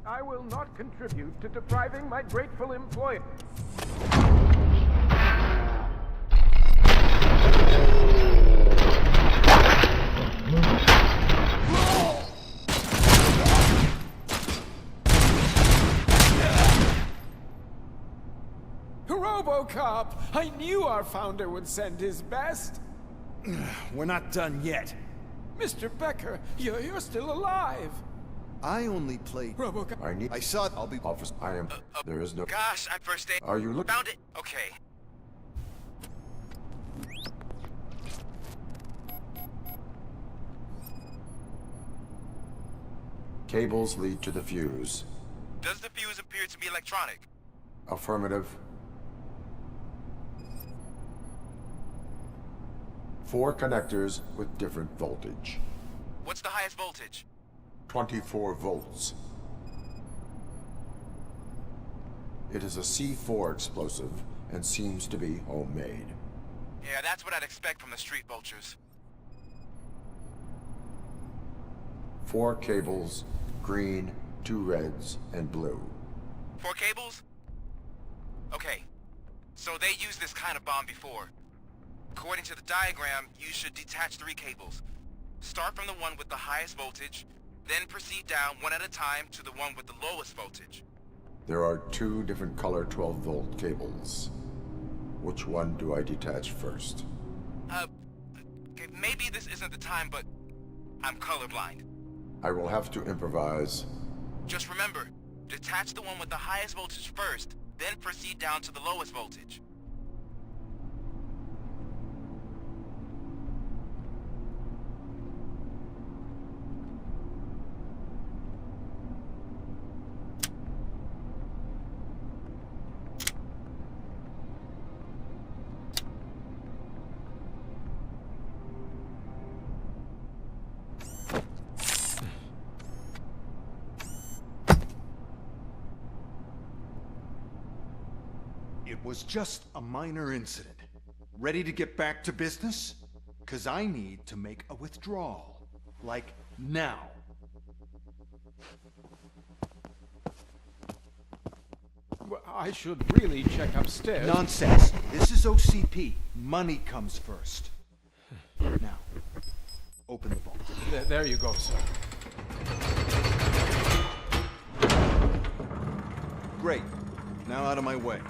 I will not contribute to depriving my grateful employer. RoboCop! I knew our founder would send his best. We're not done yet. Mr. Becker, you're still alive. I only played RoboCop. I saw it. I'll be Office, I am. There is no. Gosh, I'm first aid. Are you looking? Found it. Okay. Cables lead to the fuse. Does the fuse appear to be electronic? Affirmative. 4 connectors with different voltage. What's the highest voltage? 24 volts. It is a C4 explosive and seems to be homemade. Yeah, that's what I'd expect from the street vultures. 4 cables, green, 2 reds, and blue. 4 cables? Okay. So they used this kind of bomb before. According to the diagram, you should detach 3 cables. Start from the one with the highest voltage, then proceed down one at a time to the one with the lowest voltage. There are 2 different color 12-volt cables. Which one do I detach first? Okay, maybe this isn't the time, but I'm colorblind. I will have to improvise. Just remember, detach the one with the highest voltage first, then proceed down to the lowest voltage. It was just a minor incident. Ready to get back to business? 'Cause I need to make a withdrawal. Like, now. Well, I should really check upstairs. Nonsense. This is OCP. Money comes first. Now, open the vault. There you go, sir. Great. Now out of my way.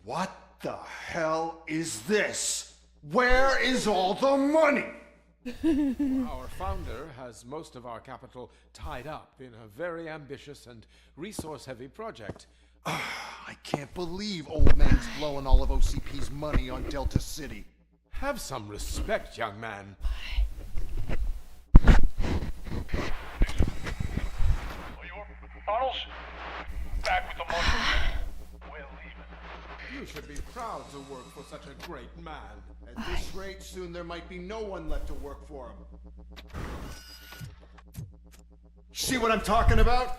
What the hell is this? Where is all the money? Our founder has most of our capital tied up in a very ambitious and resource-heavy project. I can't believe old man's blowing all of OCP's money on Delta City. Have some respect, young man. Bottles? Back with the money. We're leaving. You should be proud to work for such a great man. At this rate, soon there might be no one left to work for him. See what I'm talking about?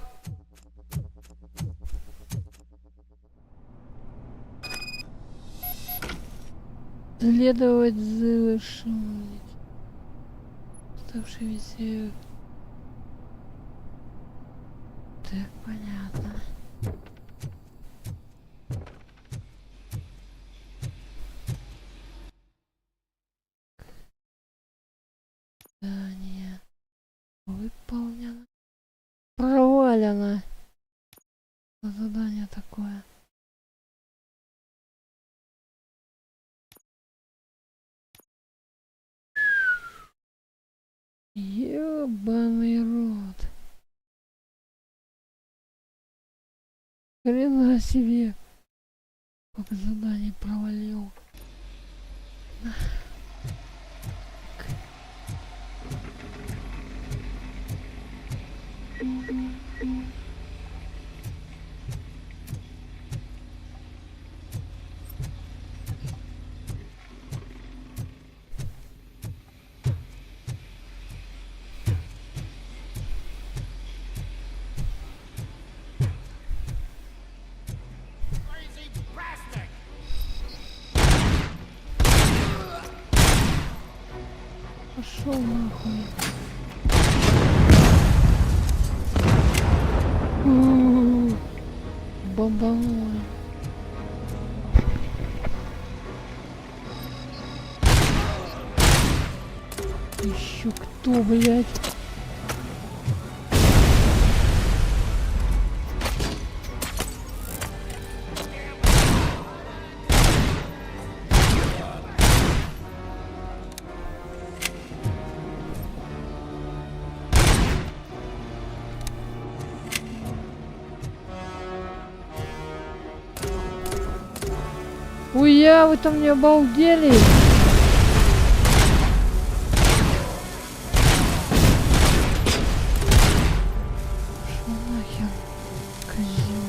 Следовать завершить. Оставшиеся... Так, понятно. Здание. она за задание такое? Ёбаный рот. Хрена себе. Сколько заданий провалил. Пошел нахуй. Бомбанули. Еще кто, блядь? Уя, вы там не обалдели? Шо нахер, козёл?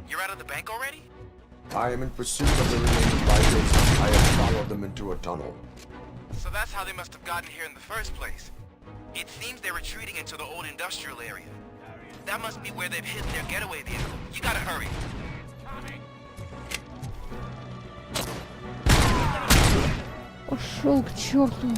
You're out of the bank already? I am in pursuit of the remaining bystanders. I have followed them into a tunnel. So that's how they must have gotten here in the first place. It seems they're retreating into the old industrial area. That must be where they've hidden their getaway vehicle. You gotta hurry. Пошел к черту.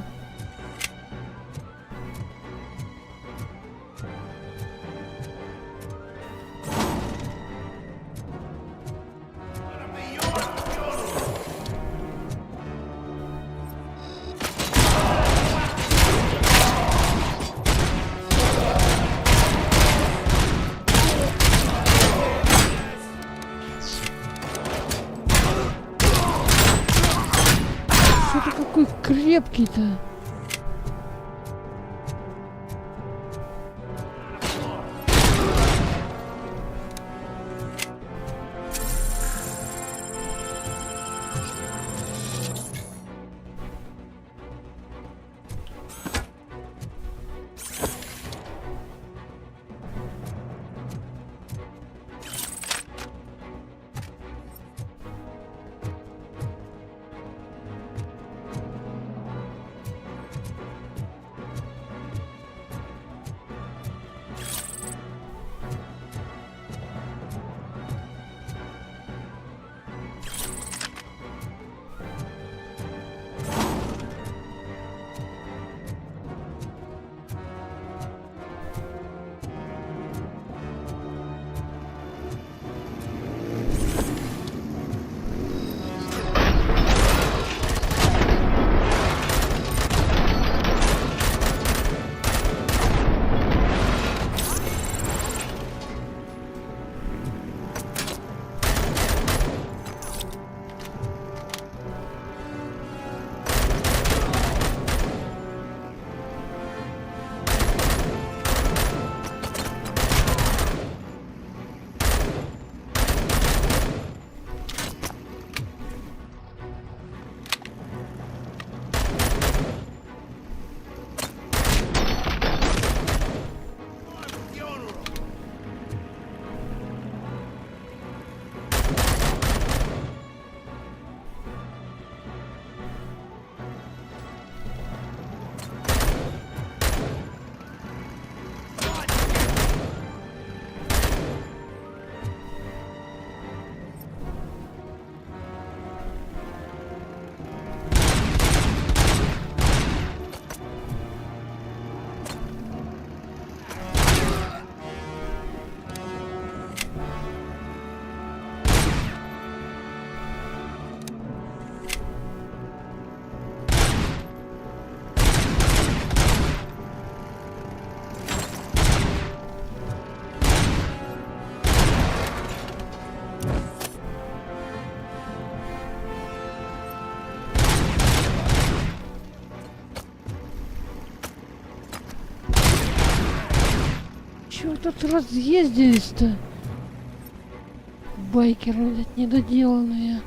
Что ты какой крепкий-то? тут разъездились-то? Байкеры, блядь, недоделанные.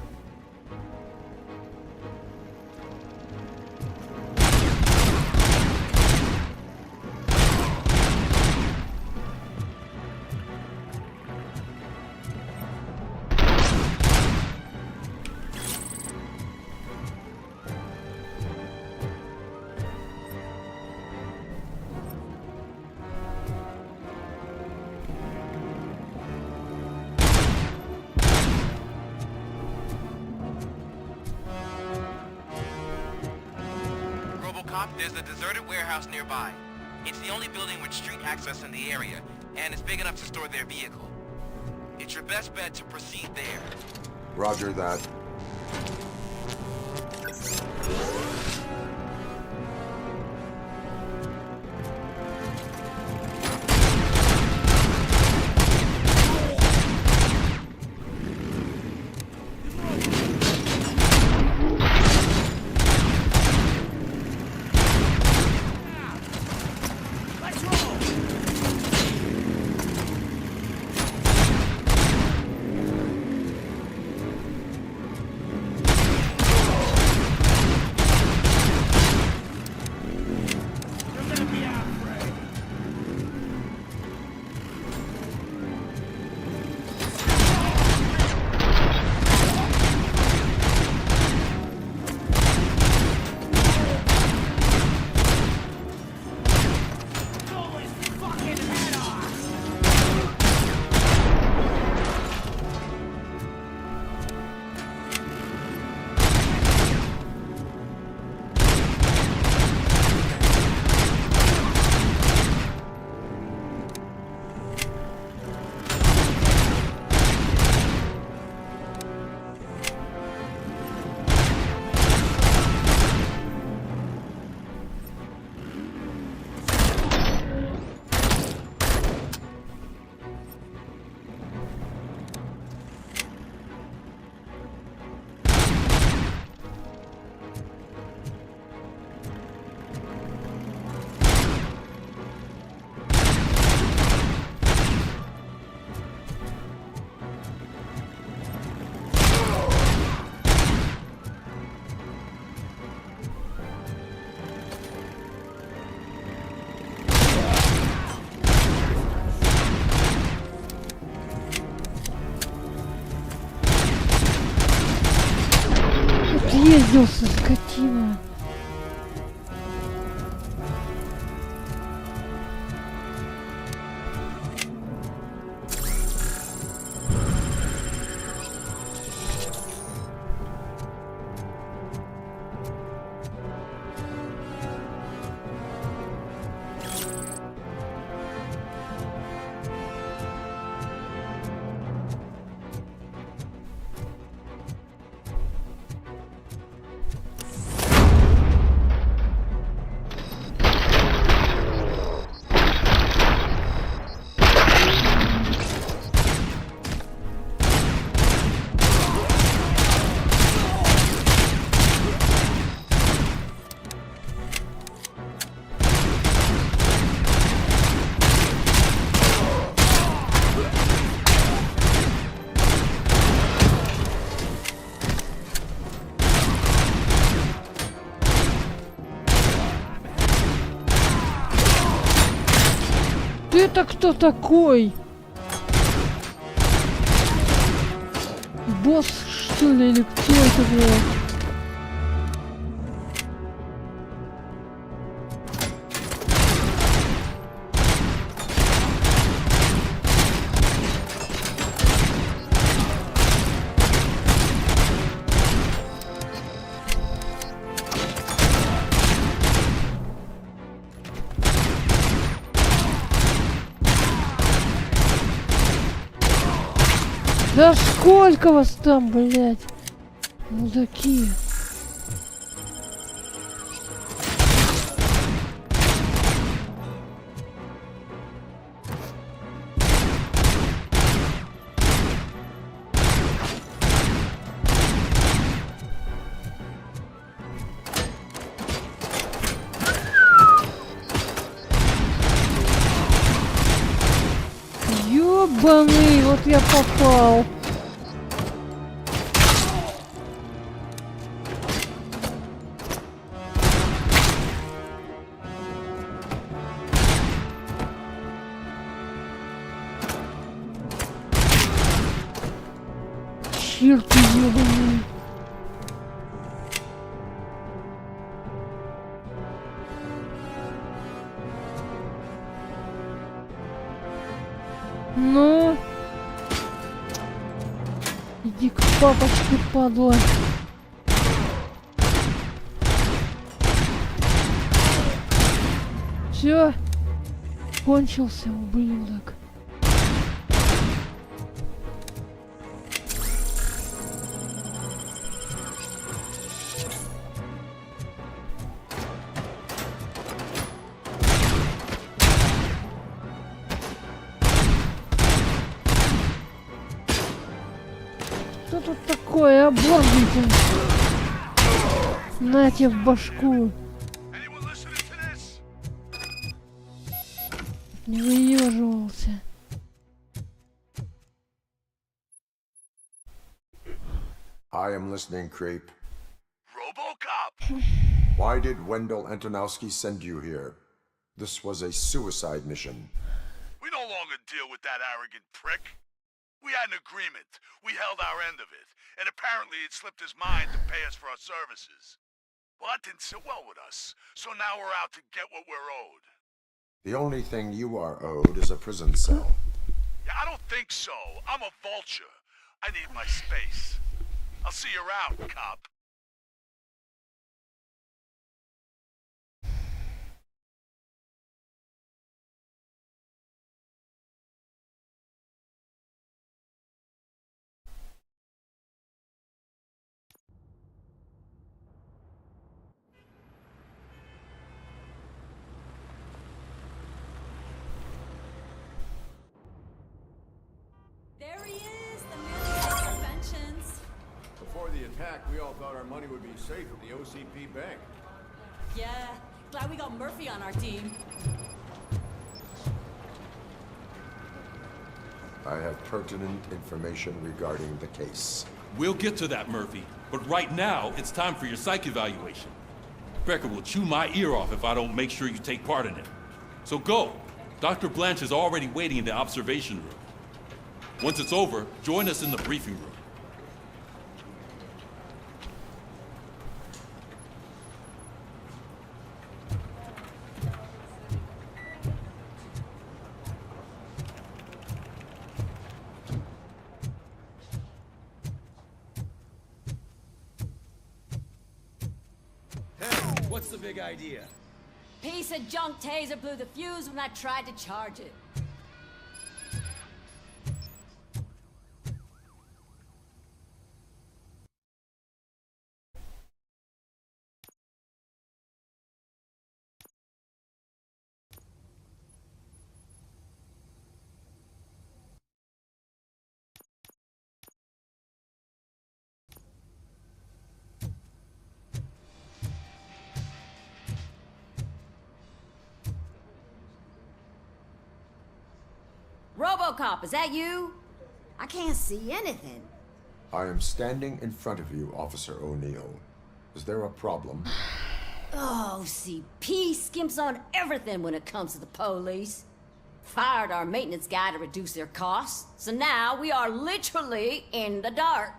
RoboCop, there's a deserted warehouse nearby. It's the only building with street access in the area, and it's big enough to store their vehicle. It's your best bet to proceed there. Roger that. Съездился, скотина. Ты-то кто такой? Босс, что ли, или кто это, блядь? Да сколько вас там, блядь? Мудаки. Ебаный, вот я попал. Черт ебаный. Ну, иди к папочке, падла. Все, кончился, ублюдок. Что тут такое, оборвите? На тебе в башку. Не выеживался. I am listening, creep. RoboCop! Why did Wendell Antonowski send you here? This was a suicide mission. We no longer deal with that arrogant prick. We had an agreement. We held our end of it. And apparently it slipped his mind to pay us for our services. Well, that didn't sit well with us. So now we're out to get what we're owed. The only thing you are owed is a prison cell. Yeah, I don't think so. I'm a vulture. I need my space. I'll see you around, cop. There he is, the man of interventions. Before the attack, we all thought our money would be safe at the OCP bank. Yeah, glad we got Murphy on our team. I have pertinent information regarding the case. We'll get to that, Murphy. But right now, it's time for your psych evaluation. Becker will chew my ear off if I don't make sure you take part in it. So go. Dr. Blanche is already waiting in the observation room. Once it's over, join us in the briefing room. What's the big idea? Piece of junk taser blew the fuse when I tried to charge it. RoboCop, is that you? I can't see anything. I am standing in front of you, Officer O'Neill. Is there a problem? Oh, CP skimps on everything when it comes to the police. Fired our maintenance guy to reduce their costs, so now we are literally in the dark.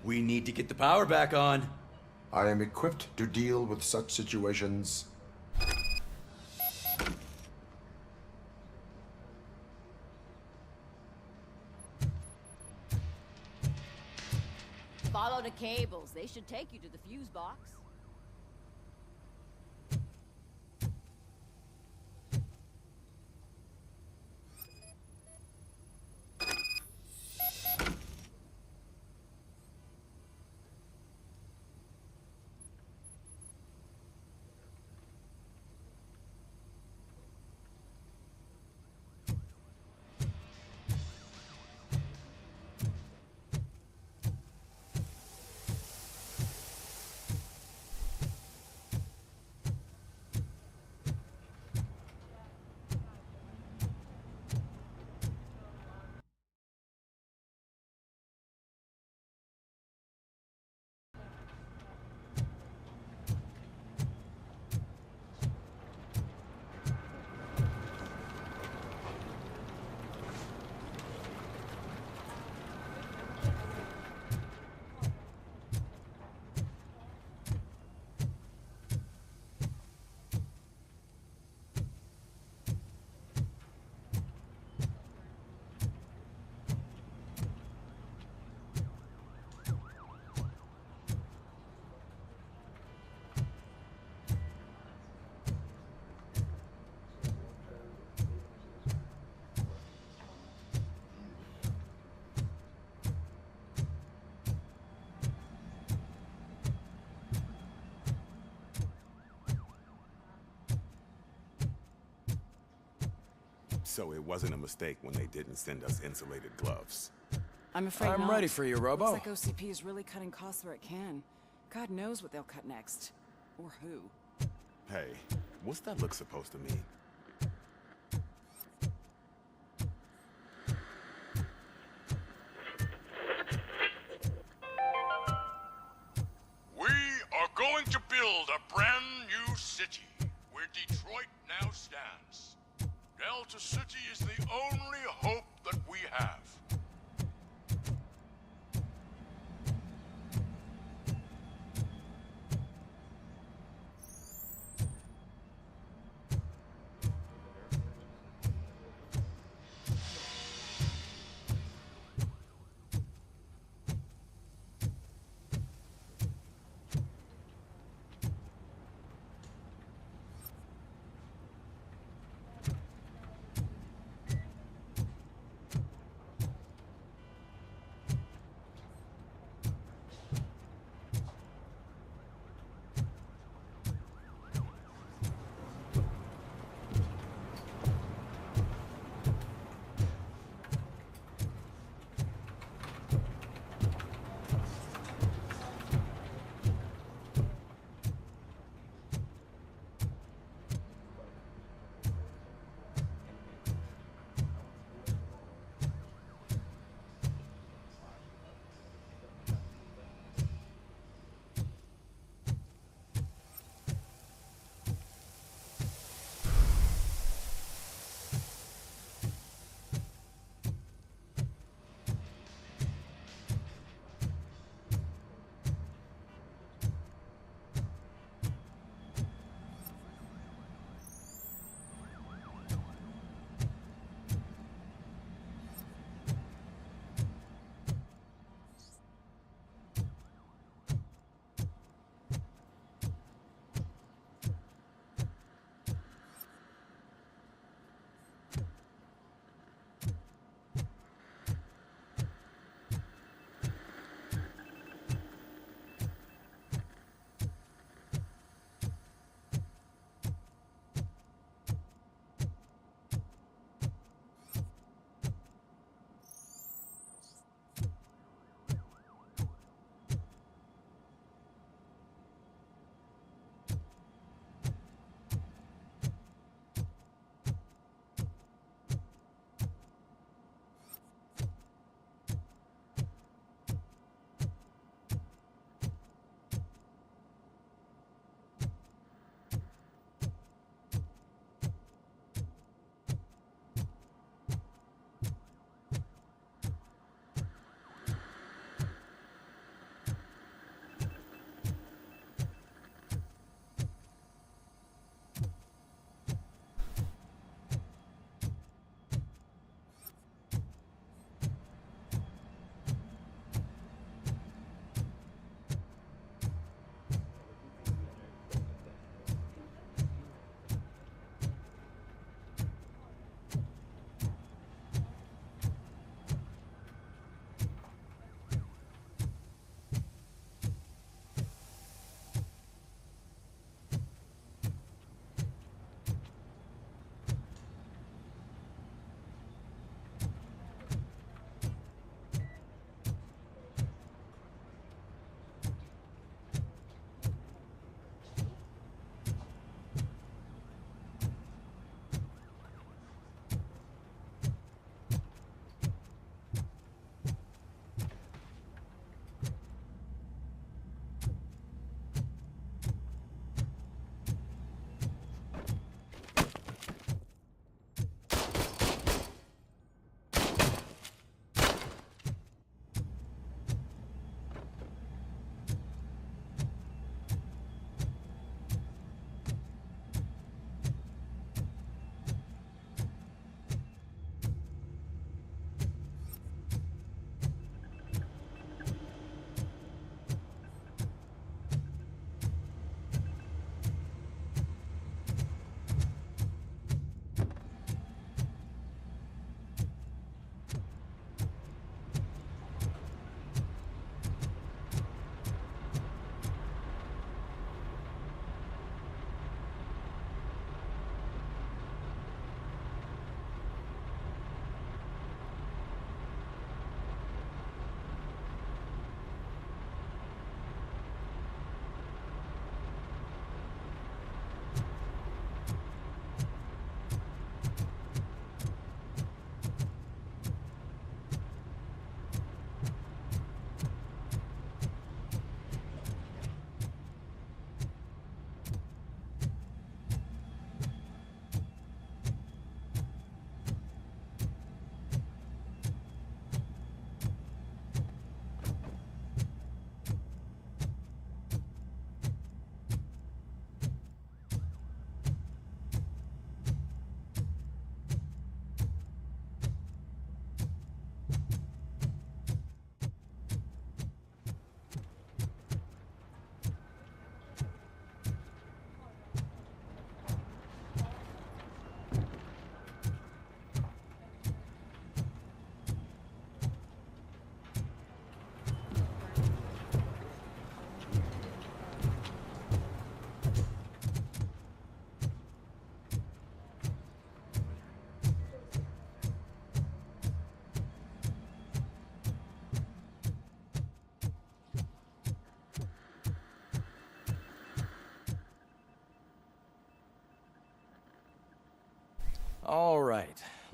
We need to get the power back on. I am equipped to deal with such situations. Follow the cables. They should take you to the fuse box. So it wasn't a mistake when they didn't send us insulated gloves. I'm afraid I'm not. ready for you, Robo. Looks like OCP is really cutting costs where it can. God knows what they'll cut next. Or who. Hey, what's that look supposed to mean? We are going to build a brand new city where Detroit now stands. Delta City is the only hope that we have.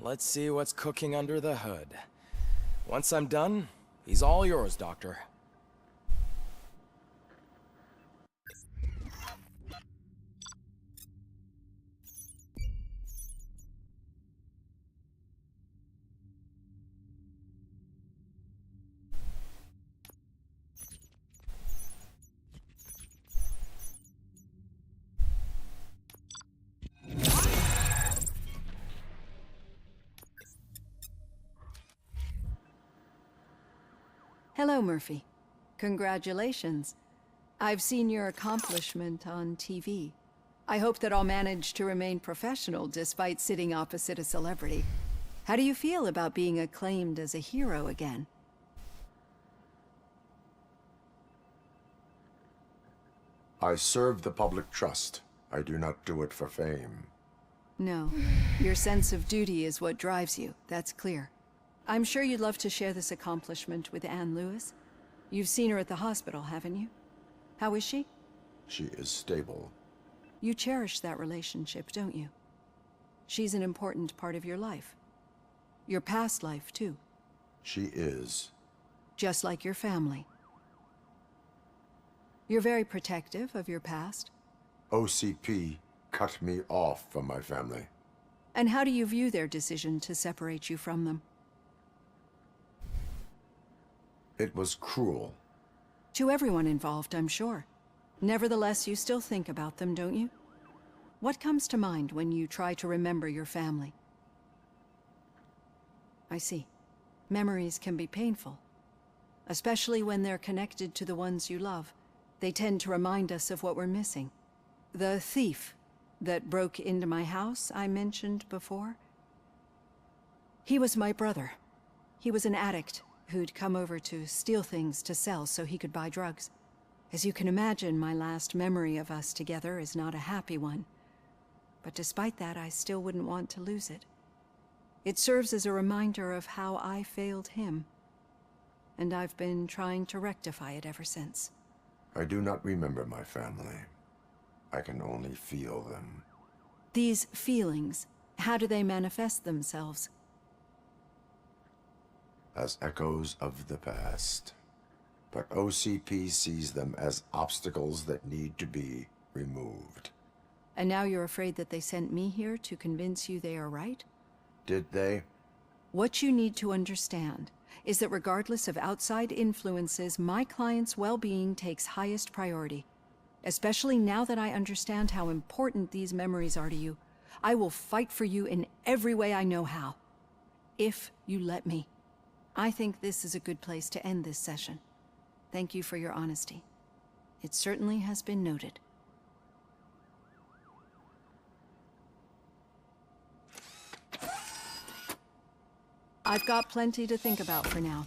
let's see what's cooking under the hood. Once I'm done, he's all yours, Doctor. Hello, Murphy. Congratulations. I've seen your accomplishment on TV. I hope that I'll manage to remain professional despite sitting opposite a celebrity. How do you feel about being acclaimed as a hero again? I serve the public trust. I do not do it for fame. No. Your sense of duty is what drives you, that's clear. I'm sure you'd love to share this accomplishment with Anne Lewis. You've seen her at the hospital, haven't you? How is she? She is stable. You cherish that relationship, don't you? She's an important part of your life. Your past life, too. She is. Just like your family. You're very protective of your past. OCP cut me off from my family. And how do you view their decision to separate you from them? It was cruel. To everyone involved, I'm sure. Nevertheless, you still think about them, don't you? What comes to mind when you try to remember your family? I see. Memories can be painful. Especially when they're connected to the ones you love. They tend to remind us of what we're missing. The thief that broke into my house I mentioned before? He was my brother. He was an addict who'd come over to steal things to sell so he could buy drugs. As you can imagine, my last memory of us together is not a happy one. But despite that, I still wouldn't want to lose it. It serves as a reminder of how I failed him. And I've been trying to rectify it ever since. I do not remember my family. I can only feel them. These feelings, how do they manifest themselves? As echoes of the past. But OCP sees them as obstacles that need to be removed. And now you're afraid that they sent me here to convince you they are right? Did they? What you need to understand is that regardless of outside influences, my client's well-being takes highest priority. Especially now that I understand how important these memories are to you. I will fight for you in every way I know how. If you let me. I think this is a good place to end this session. Thank you for your honesty. It certainly has been noted. I've got plenty to think about for now.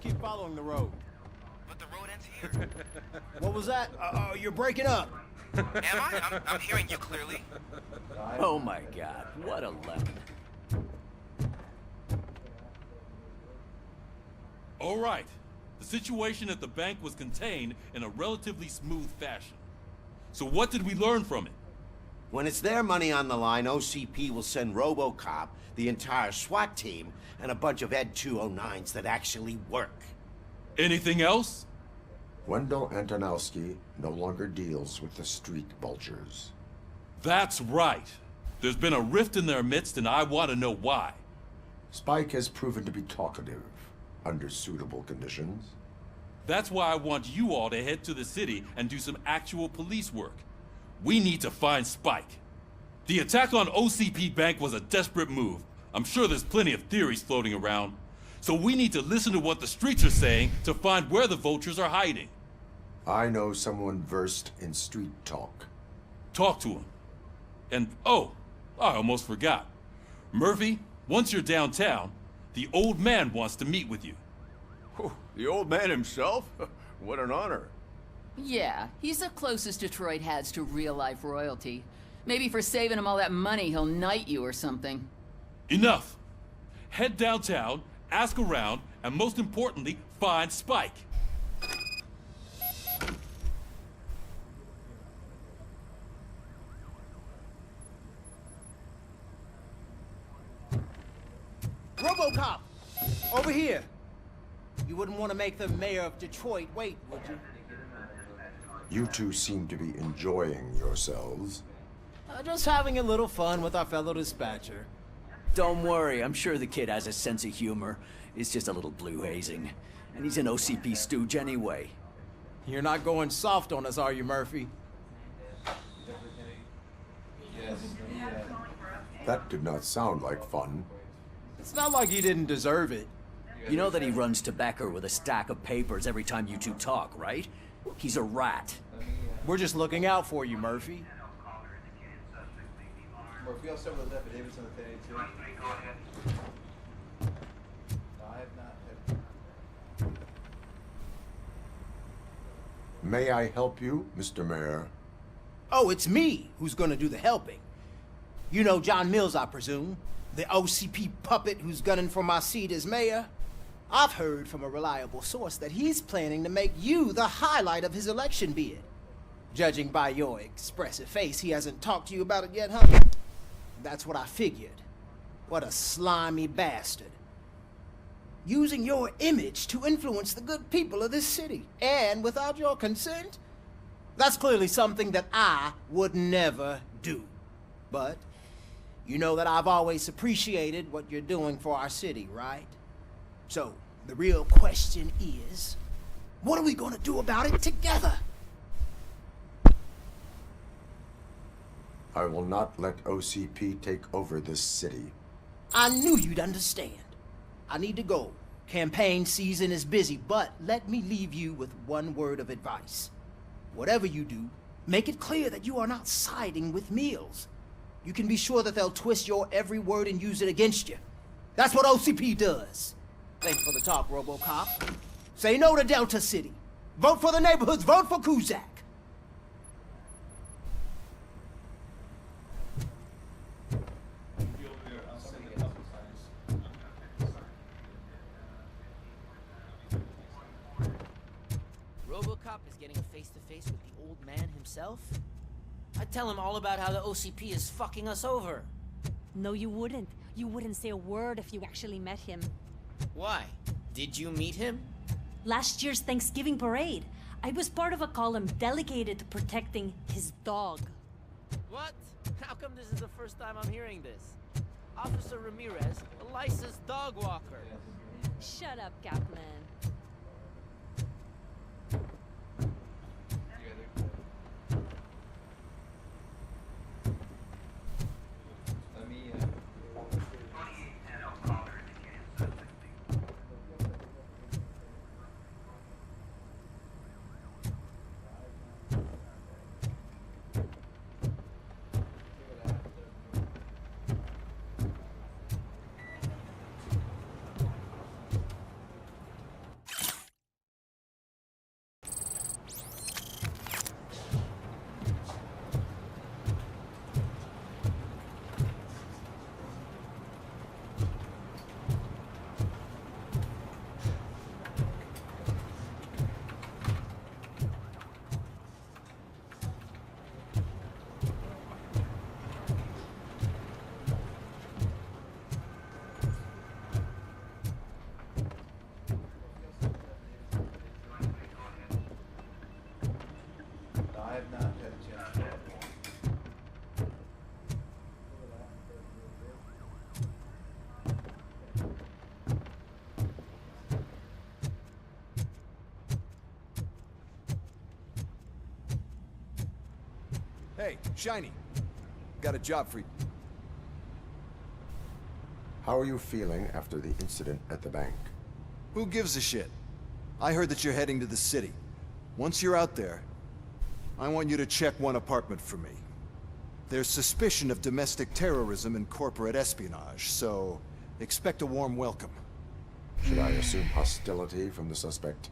just keep following the road. But the road ends here. What was that? You're breaking up. Am I? I'm hearing you clearly. Oh my god, what a lemon. All right. The situation at the bank was contained in a relatively smooth fashion. So what did we learn from it? When it's their money on the line, OCP will send RoboCop, the entire SWAT team, and a bunch of Ed 209s that actually work. Anything else? Wendell Antonowski no longer deals with the street vultures. That's right. There's been a rift in their midst, and I want to know why. Spike has proven to be talkative under suitable conditions. That's why I want you all to head to the city and do some actual police work. We need to find Spike. The attack on OCP Bank was a desperate move. I'm sure there's plenty of theories floating around. So we need to listen to what the streets are saying to find where the vultures are hiding. I know someone versed in street talk. Talk to him. And, oh, I almost forgot. Murphy, once you're downtown, the old man wants to meet with you. Oh, the old man himself? What an honor. Yeah, he's the closest Detroit has to real-life royalty. Maybe for saving him all that money, he'll knight you or something. Enough! Head downtown, ask around, and most importantly, find Spike. RoboCop! Over here! You wouldn't want to make the mayor of Detroit wait, would you? You two seem to be enjoying yourselves. Just having a little fun with our fellow dispatcher. Don't worry, I'm sure the kid has a sense of humor. It's just a little blue hazing. And he's an OCP stooge anyway. You're not going soft on us, are you, Murphy? That did not sound like fun. It's not like you didn't deserve it. You know that he runs tobacco with a stack of papers every time you two talk, right? He's a rat. We're just looking out for you, Murphy. Murphy, I'll start with the affidavits on the 1082. I have not. May I help you, Mr. Mayor? Oh, it's me who's gonna do the helping. You know John Mills, I presume? The OCP puppet who's gunning for my seat as mayor? I've heard from a reliable source that he's planning to make you the highlight of his election bid. Judging by your expressive face, he hasn't talked to you about it yet, huh? That's what I figured. What a slimy bastard. Using your image to influence the good people of this city, and without your consent? That's clearly something that I would never do. But you know that I've always appreciated what you're doing for our city, right? So, the real question is, what are we gonna do about it together? I will not let OCP take over this city. I knew you'd understand. I need to go. Campaign season is busy, but let me leave you with one word of advice. Whatever you do, make it clear that you are not siding with Mills. You can be sure that they'll twist your every word and use it against you. That's what OCP does. Thanks for the talk, RoboCop. Say no to Delta City. Vote for the neighborhoods. Vote for Kuzak. RoboCop is getting face-to-face with the old man himself? I'd tell him all about how the OCP is fucking us over. No, you wouldn't. You wouldn't say a word if you actually met him. Why? Did you meet him? Last year's Thanksgiving parade, I was part of a column dedicated to protecting his dog. What? How come this is the first time I'm hearing this? Officer Ramirez, a licensed dog walker. Shut up, Capman. Hey, Shiny. Got a job for you. How are you feeling after the incident at the bank? Who gives a shit? I heard that you're heading to the city. Once you're out there, I want you to check one apartment for me. There's suspicion of domestic terrorism and corporate espionage, so expect a warm welcome. Should I assume hostility from the suspect?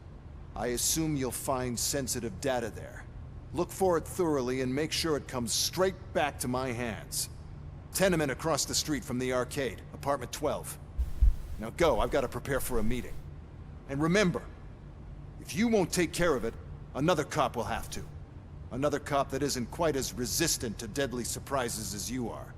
I assume you'll find sensitive data there. Look for it thoroughly and make sure it comes straight back to my hands. Tenement across the street from the arcade, apartment 12. Now go, I've got to prepare for a meeting. And remember, if you won't take care of it, another cop will have to. Another cop that isn't quite as resistant to deadly surprises as you are.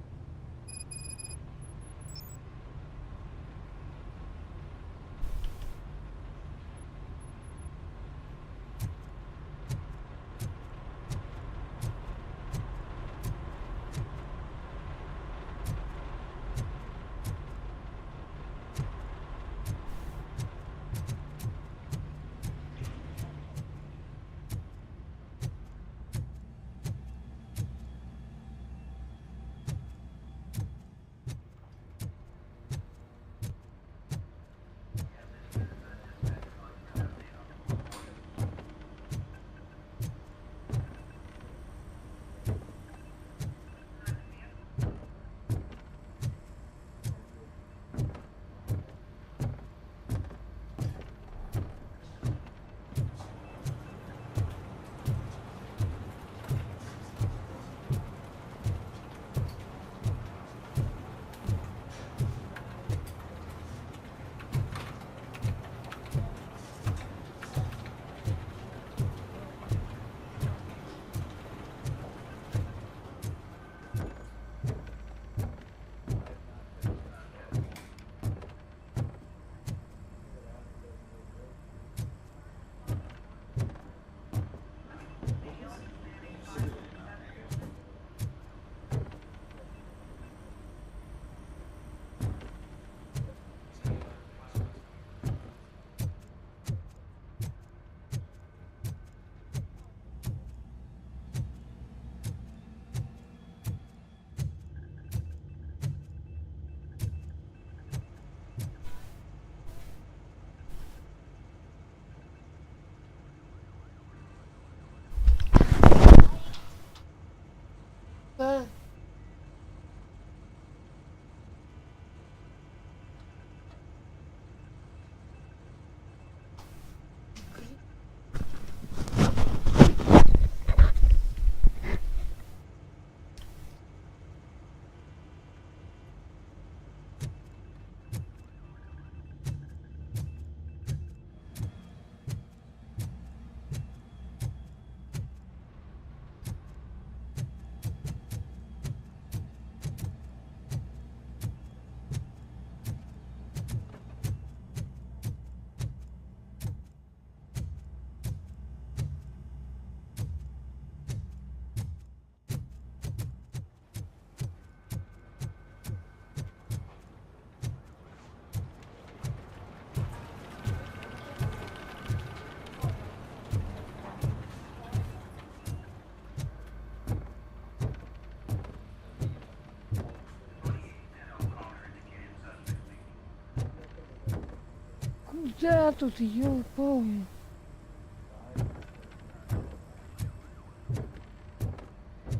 Куда тут, ёлпауи?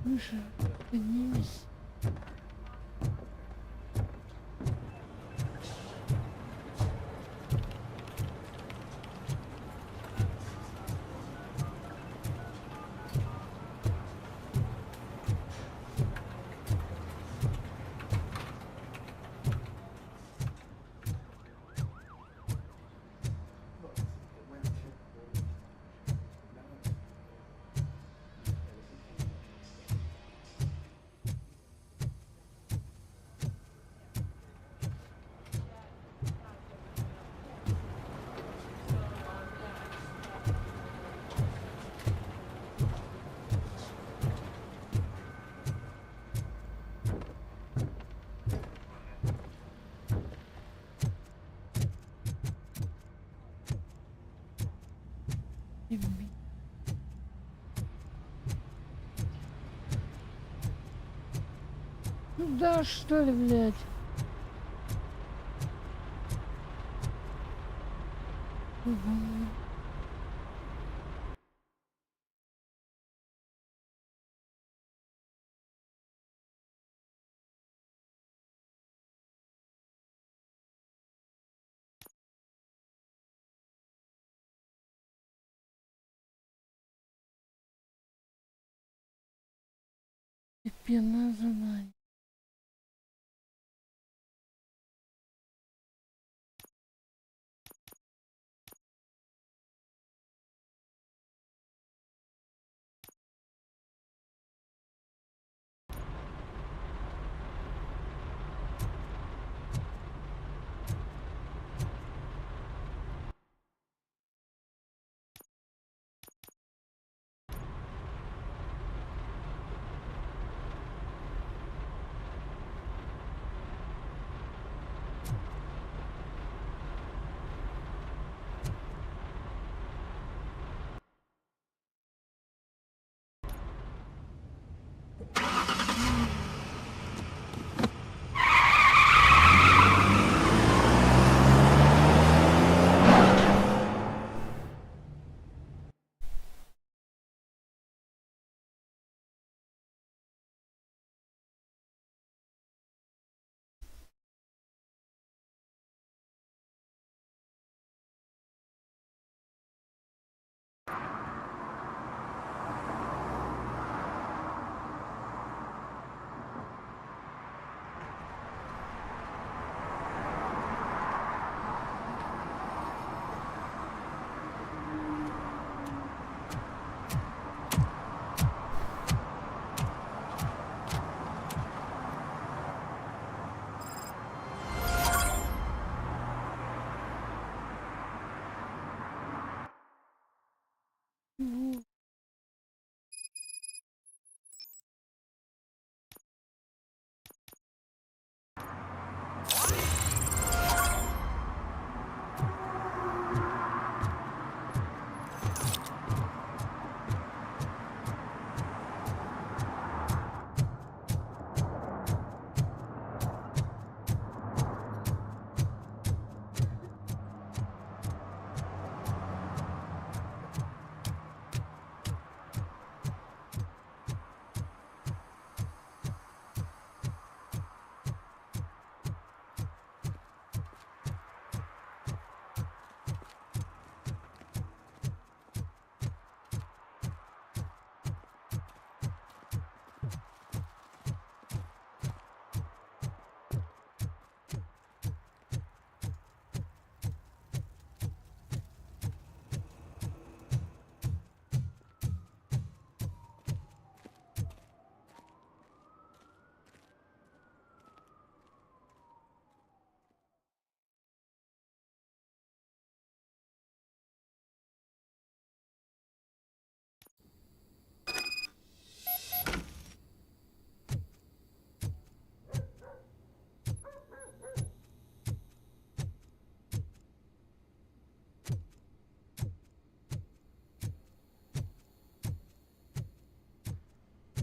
Миша, поднимись. Да что ли, блядь? Пена задание.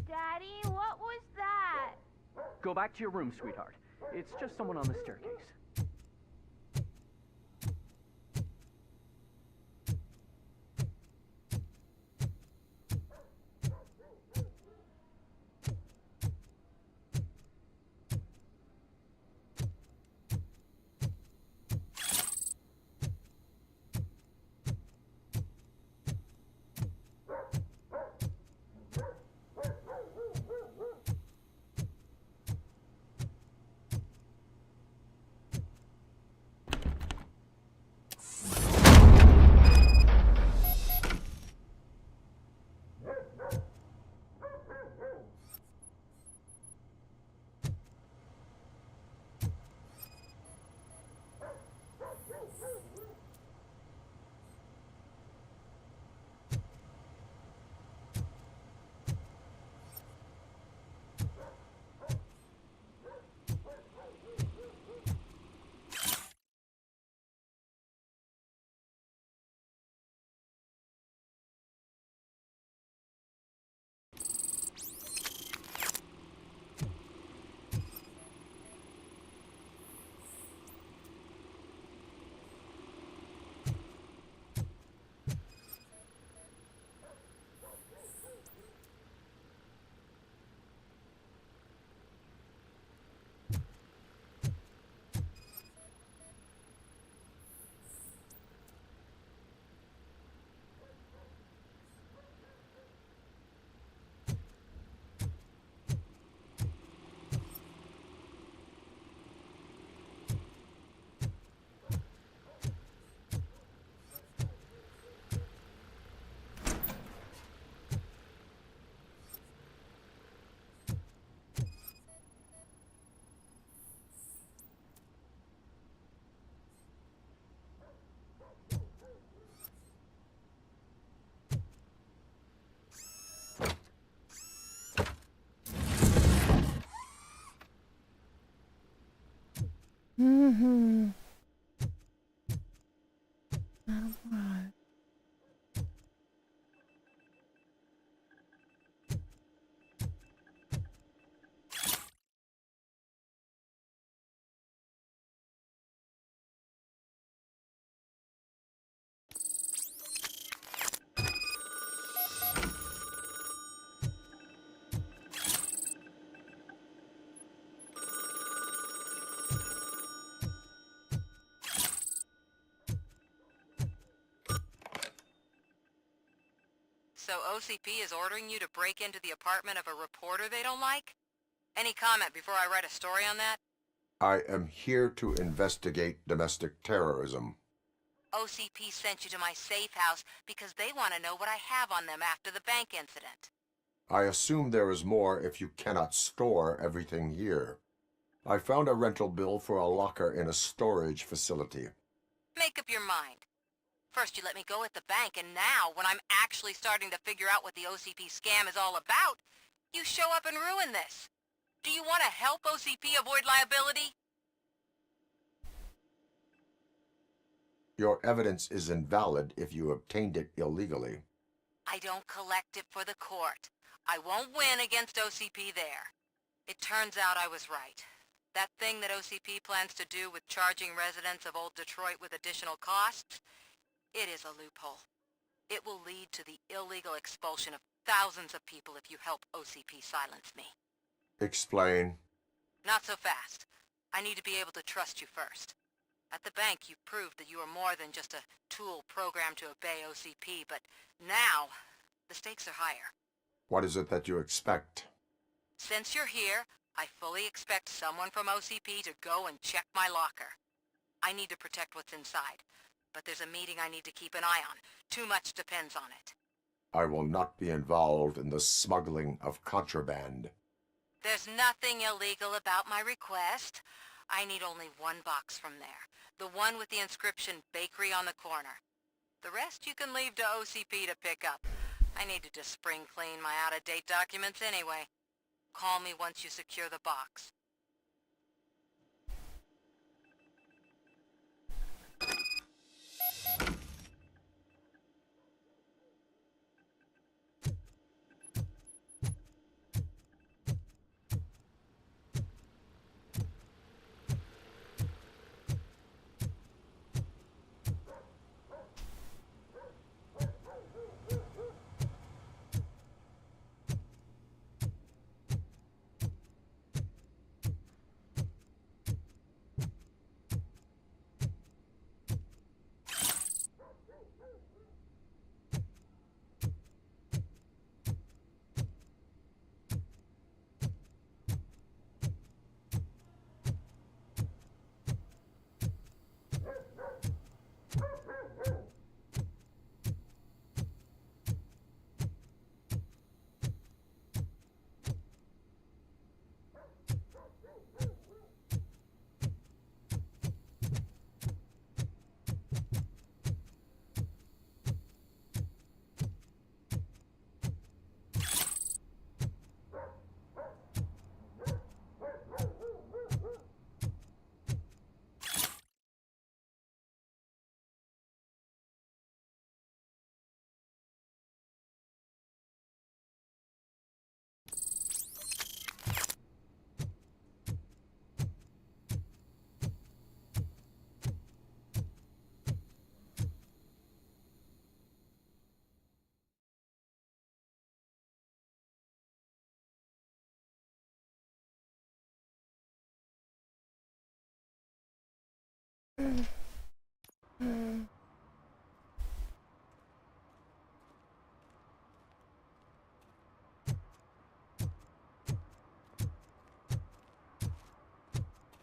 Daddy, what was that? Go back to your room, sweetheart. It's just someone on the staircase. Mm-hmm. Alright. So OCP is ordering you to break into the apartment of a reporter they don't like? Any comment before I write a story on that? I am here to investigate domestic terrorism. OCP sent you to my safe house because they want to know what I have on them after the bank incident. I assume there is more if you cannot store everything here. I found a rental bill for a locker in a storage facility. Make up your mind. First you let me go at the bank, and now, when I'm actually starting to figure out what the OCP scam is all about, you show up and ruin this. Do you want to help OCP avoid liability? Your evidence is invalid if you obtained it illegally. I don't collect it for the court. I won't win against OCP there. It turns out I was right. That thing that OCP plans to do with charging residents of Old Detroit with additional costs, it is a loophole. It will lead to the illegal expulsion of thousands of people if you help OCP silence me. Explain. Not so fast. I need to be able to trust you first. At the bank, you proved that you are more than just a tool programmed to obey OCP, but now, the stakes are higher. What is it that you expect? Since you're here, I fully expect someone from OCP to go and check my locker. I need to protect what's inside, but there's a meeting I need to keep an eye on. Too much depends on it. I will not be involved in the smuggling of contraband. There's nothing illegal about my request. I need only one box from there. The one with the inscription Bakery on the corner. The rest you can leave to OCP to pick up. I need to just spring clean my out-of-date documents anyway. Call me once you secure the box.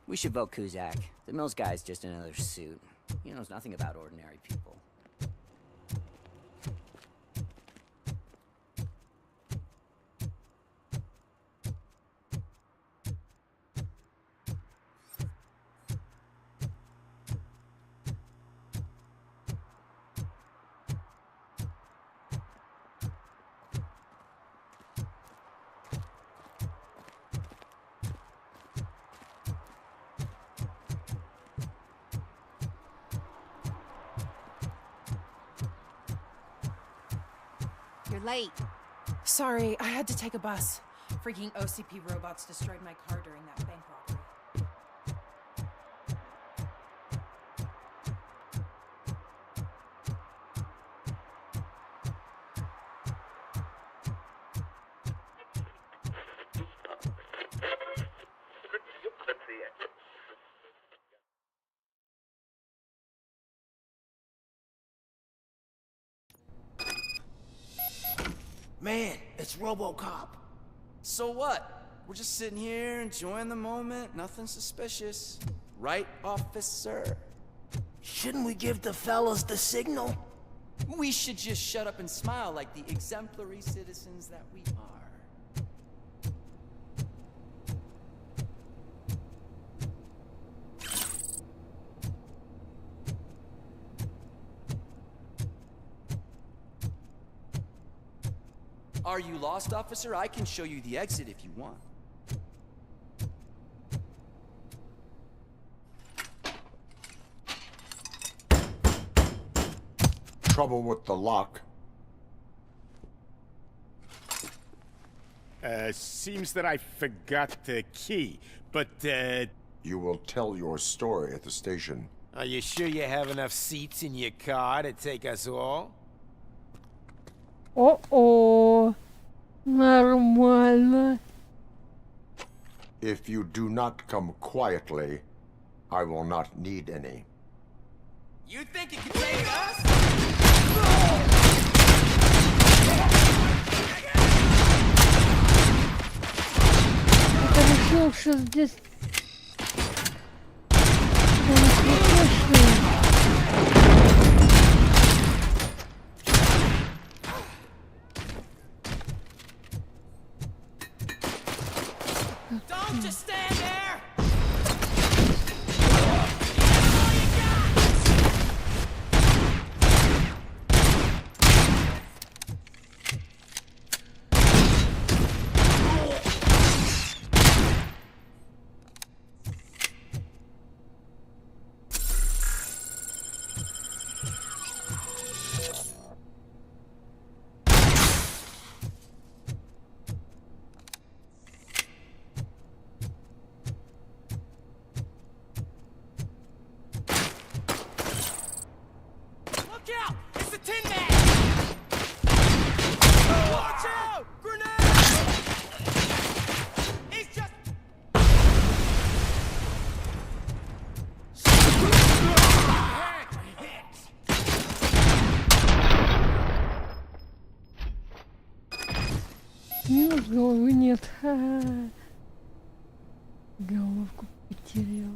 We should vote Kuzak. The Mills guy's just another suit. He knows nothing about ordinary people. late. Sorry, I had to take a bus. Freaking OCP robots destroyed my car during that bank robbery. Man, it's RoboCop. So what? We're just sitting here enjoying the moment, nothing suspicious. Right, officer? Shouldn't we give the fellas the signal? We should just shut up and smile like the exemplary citizens that we are. Are you lost, officer? I can show you the exit if you want. Trouble with the lock. Seems that I forgot the key, but, You will tell your story at the station. Are you sure you have enough seats in your car to take us all? О-о. Нормально. If you do not come quietly, I will not need any. You think you can take us? Я решил, что здесь... Он страшный. Don't just stand there! Look out! It's the Tin Man! Watch out! Grenade! He's just... Минус головы нет. Ха-ха. Головку потерял.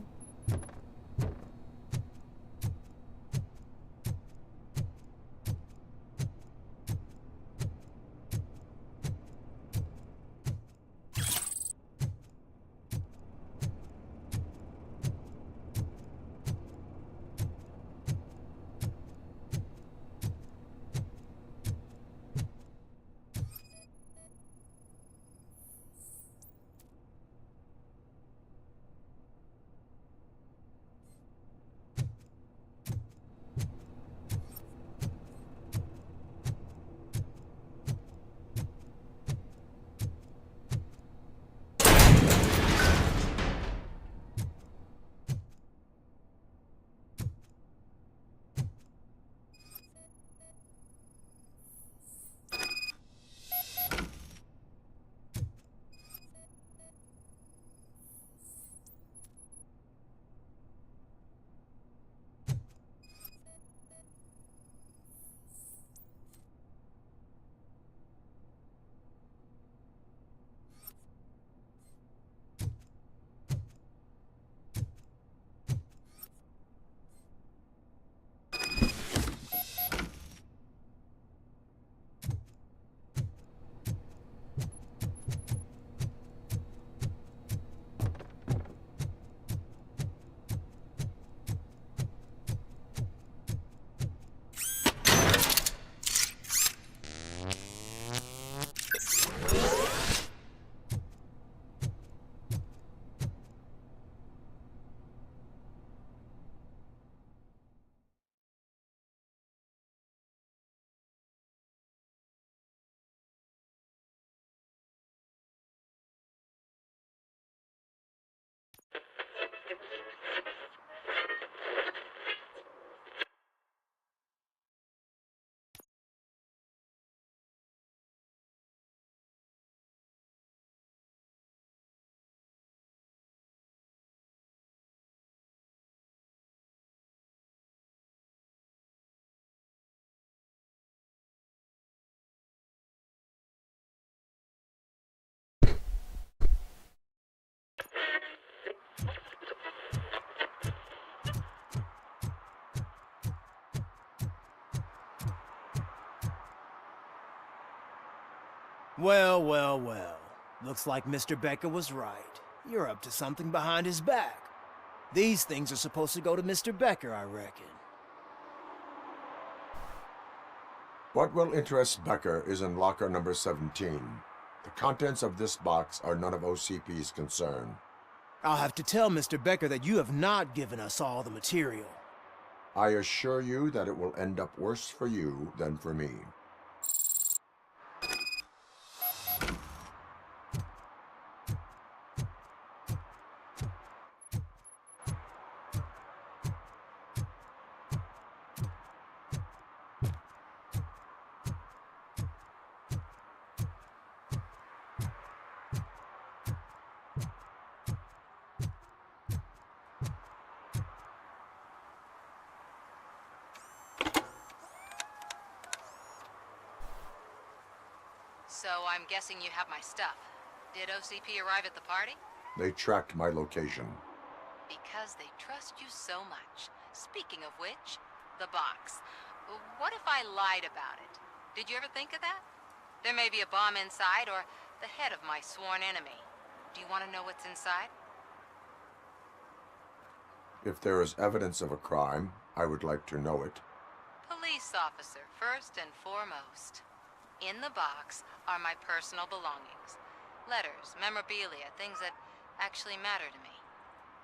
Well, well, well. Looks like Mr. Becker was right. You're up to something behind his back. These things are supposed to go to Mr. Becker, I reckon. What will interest Becker is in locker number 17. The contents of this box are none of OCP's concern. I'll have to tell Mr. Becker that you have not given us all the material. I assure you that it will end up worse for you than for me. So I'm guessing you have my stuff. Did OCP arrive at the party? They tracked my location. Because they trust you so much. Speaking of which, the box. What if I lied about it? Did you ever think of that? There may be a bomb inside or the head of my sworn enemy. Do you want to know what's inside? If there is evidence of a crime, I would like to know it. Police officer, first and foremost. In the box are my personal belongings. Letters, memorabilia, things that actually matter to me.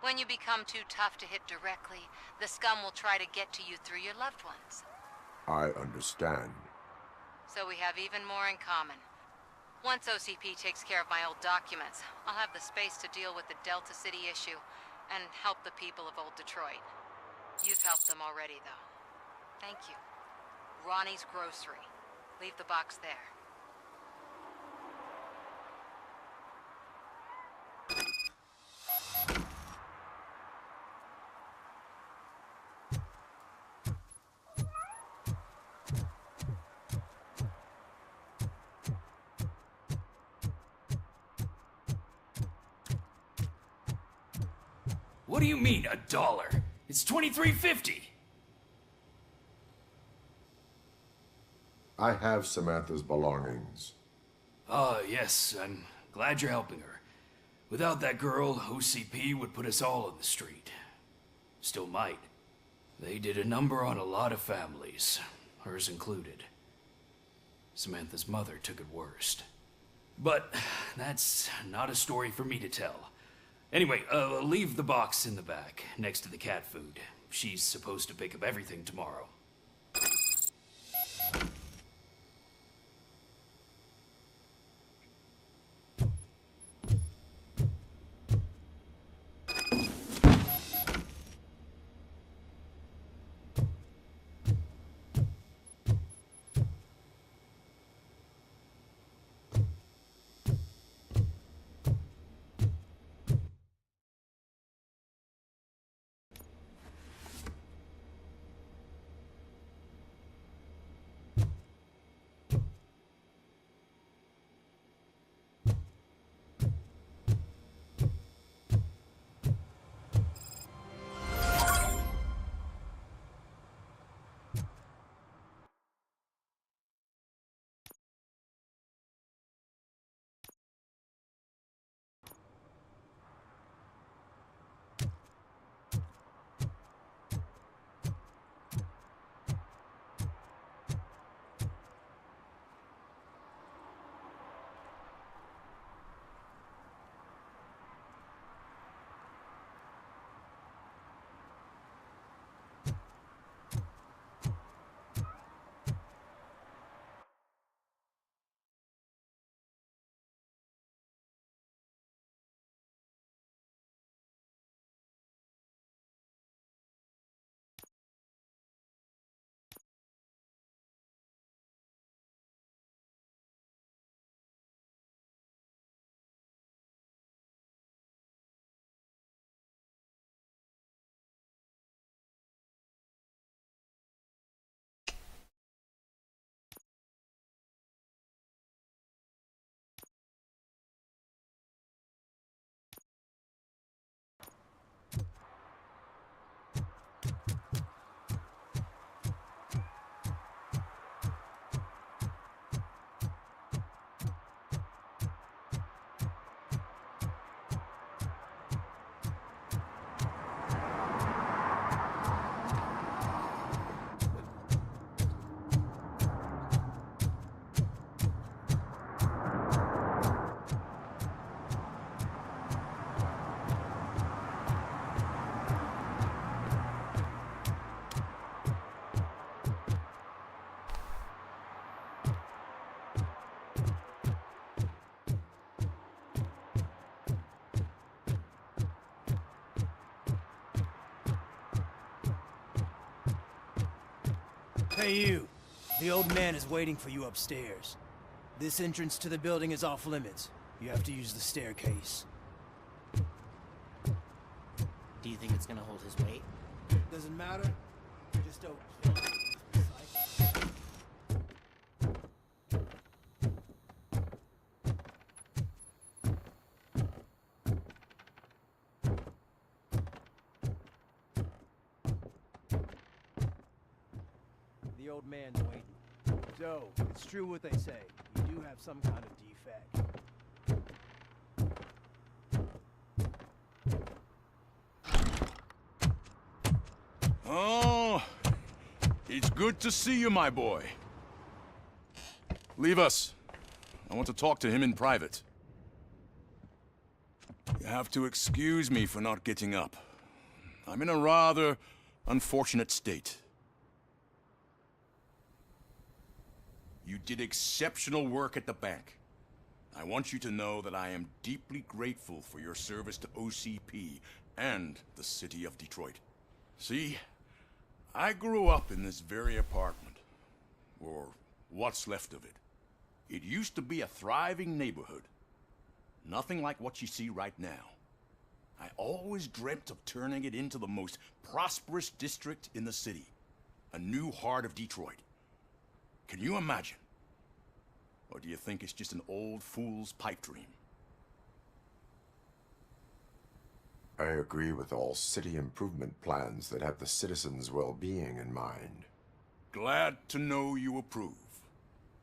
When you become too tough to hit directly, the scum will try to get to you through your loved ones. I understand. So we have even more in common. Once OCP takes care of my old documents, I'll have the space to deal with the Delta City issue and help the people of Old Detroit. You've helped them already, though. Thank you. Ronnie's Grocery. Leave the box there. What do you mean, $1? It's $23.50. I have Samantha's belongings. Ah, yes, I'm glad you're helping her. Without that girl, OCP would put us all on the street. Still might. They did a number on a lot of families, hers included. Samantha's mother took it worst. But that's not a story for me to tell. Anyway, leave the box in the back, next to the cat food. She's supposed to pick up everything tomorrow. Hey, you. The old man is waiting for you upstairs. This entrance to the building is off limits. You have to use the staircase. Do you think it's gonna hold his weight? Doesn't matter. Just don't. The old man's waiting. So, it's true what they say. You do have some kind of defect. Oh, it's good to see you, my boy. Leave us. I want to talk to him in private. You have to excuse me for not getting up. I'm in a rather unfortunate state. You did exceptional work at the bank. I want you to know that I am deeply grateful for your service to OCP and the city of Detroit. See, I grew up in this very apartment, or what's left of it. It used to be a thriving neighborhood. Nothing like what you see right now. I always dreamt of turning it into the most prosperous district in the city. A new heart of Detroit. Can you imagine? Or do you think it's just an old fool's pipe dream? I agree with all city improvement plans that have the citizens' well-being in mind. Glad to know you approve.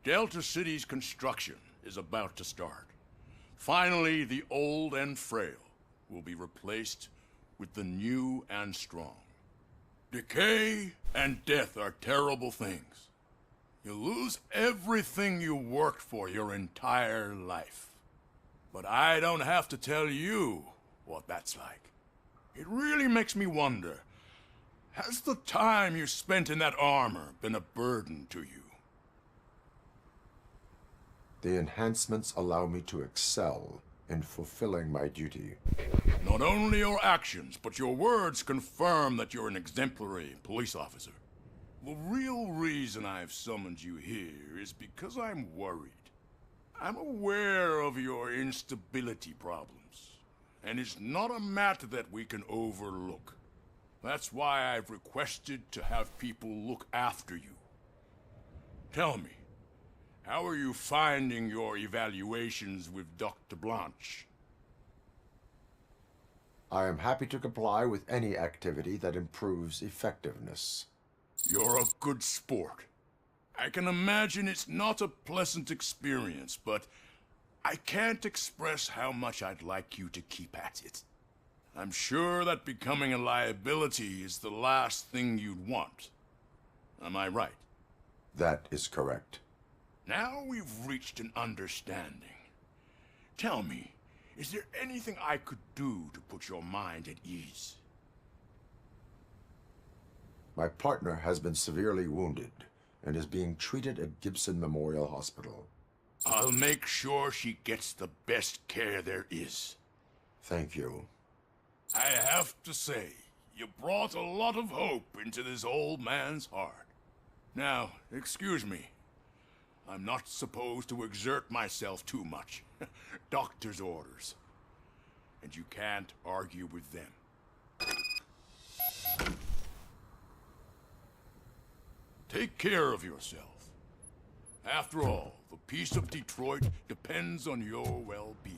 Delta City's construction is about to start. Finally, the old and frail will be replaced with the new and strong. Decay and death are terrible things. You lose everything you worked for your entire life. But I don't have to tell you what that's like. It really makes me wonder, has the time you spent in that armor been a burden to you? The enhancements allow me to excel in fulfilling my duty. Not only your actions, but your words confirm that you're an exemplary police officer. The real reason I've summoned you here is because I'm worried. I'm aware of your instability problems, and it's not a matter that we can overlook. That's why I've requested to have people look after you. Tell me, how are you finding your evaluations with Dr. Blanche? I am happy to comply with any activity that improves effectiveness. You're a good sport. I can imagine it's not a pleasant experience, but I can't express how much I'd like you to keep at it. I'm sure that becoming a liability is the last thing you'd want. Am I right? That is correct. Now we've reached an understanding. Tell me, is there anything I could do to put your mind at ease? My partner has been severely wounded and is being treated at Gibson Memorial Hospital. I'll make sure she gets the best care there is. Thank you. I have to say, you brought a lot of hope into this old man's heart. Now, excuse me. I'm not supposed to exert myself too much. Doctor's orders. And you can't argue with them. Take care of yourself. After all, the peace of Detroit depends on your well-being.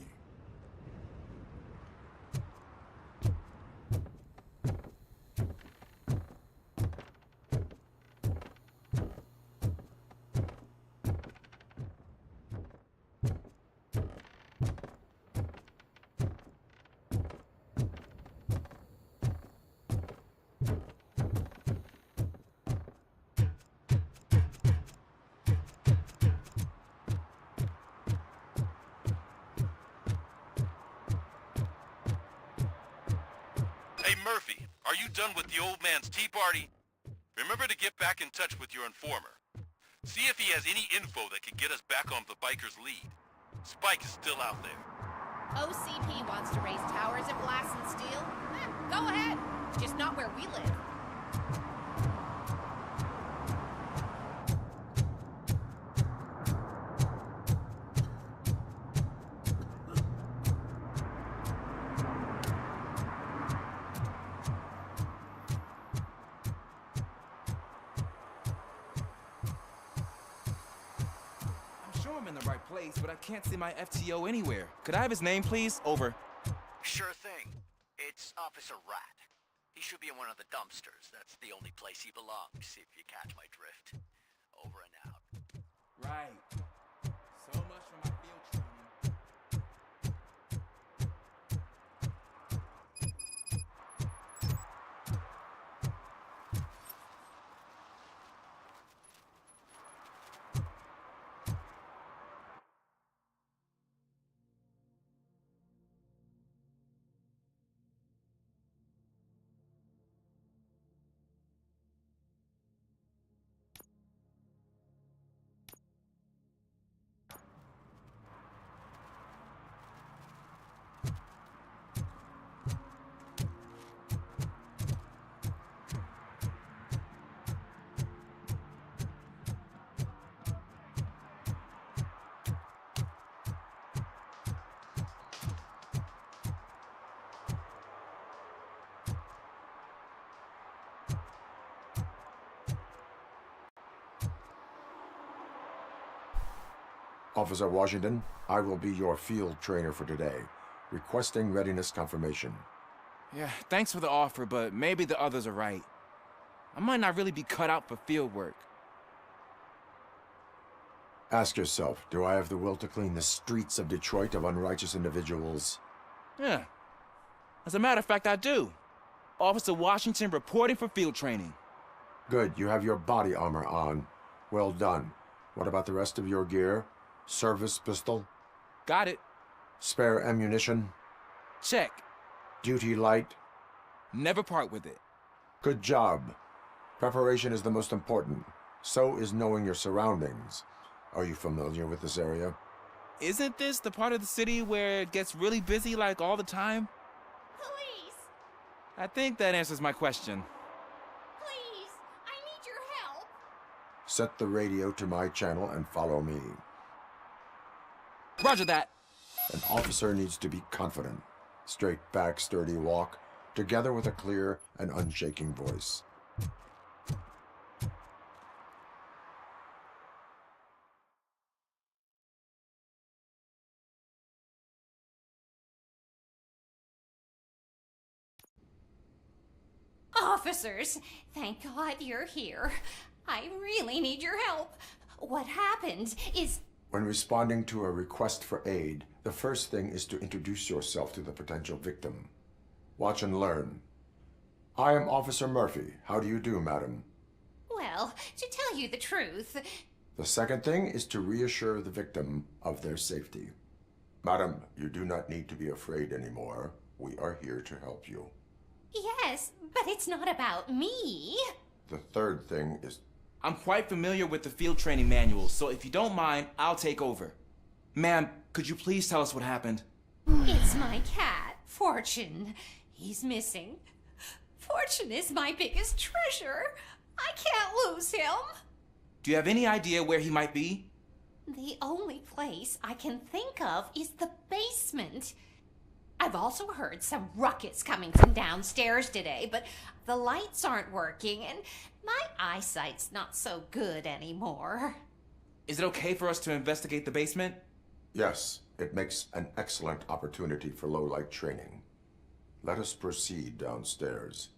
Hey, Murphy, are you done with the old man's tea party? Remember to get back in touch with your informer. See if he has any info that could get us back on the biker's lead. Spike is still out there. OCP wants to raise towers at Glass and Steel? Go ahead. It's just not where we live. place, but I can't see my FTO anywhere. Could I have his name, please? Over. Sure thing. It's Officer Rat. He should be in one of the dumpsters. That's the only place he belongs, if you catch my drift. Over and out. Right. So much for my field training. Officer Washington, I will be your field trainer for today. Requesting readiness confirmation. Yeah, thanks for the offer, but maybe the others are right. I might not really be cut out for field work. Ask yourself, do I have the will to clean the streets of Detroit of unrighteous individuals? Yeah. As a matter of fact, I do. Officer Washington reporting for field training. Good, you have your body armor on. Well done. What about the rest of your gear? Service pistol? Got it. Spare ammunition? Check. Duty light? Never part with it. Good job. Preparation is the most important. So is knowing your surroundings. Are you familiar with this area? Isn't this the part of the city where it gets really busy like all the time? Police! I think that answers my question. Please! I need your help! Set the radio to my channel and follow me. Roger that. An officer needs to be confident. Straight back, sturdy walk, together with a clear and unshaking voice. Officers, thank God you're here. I really need your help. What happened is... When responding to a request for aid, the first thing is to introduce yourself to the potential victim. Watch and learn. I am Officer Murphy. How do you do, madam? Well, to tell you the truth... The second thing is to reassure the victim of their safety. Madam, you do not need to be afraid anymore. We are here to help you. Yes, but it's not about me. The third thing is... I'm quite familiar with the field training manual, so if you don't mind, I'll take over. Ma'am, could you please tell us what happened? It's my cat, Fortune. He's missing. Fortune is my biggest treasure. I can't lose him. Do you have any idea where he might be? The only place I can think of is the basement. I've also heard some ruckus coming from downstairs today, but the lights aren't working and my eyesight's not so good anymore. Is it okay for us to investigate the basement? Yes, it makes an excellent opportunity for low-light training. Let us proceed downstairs.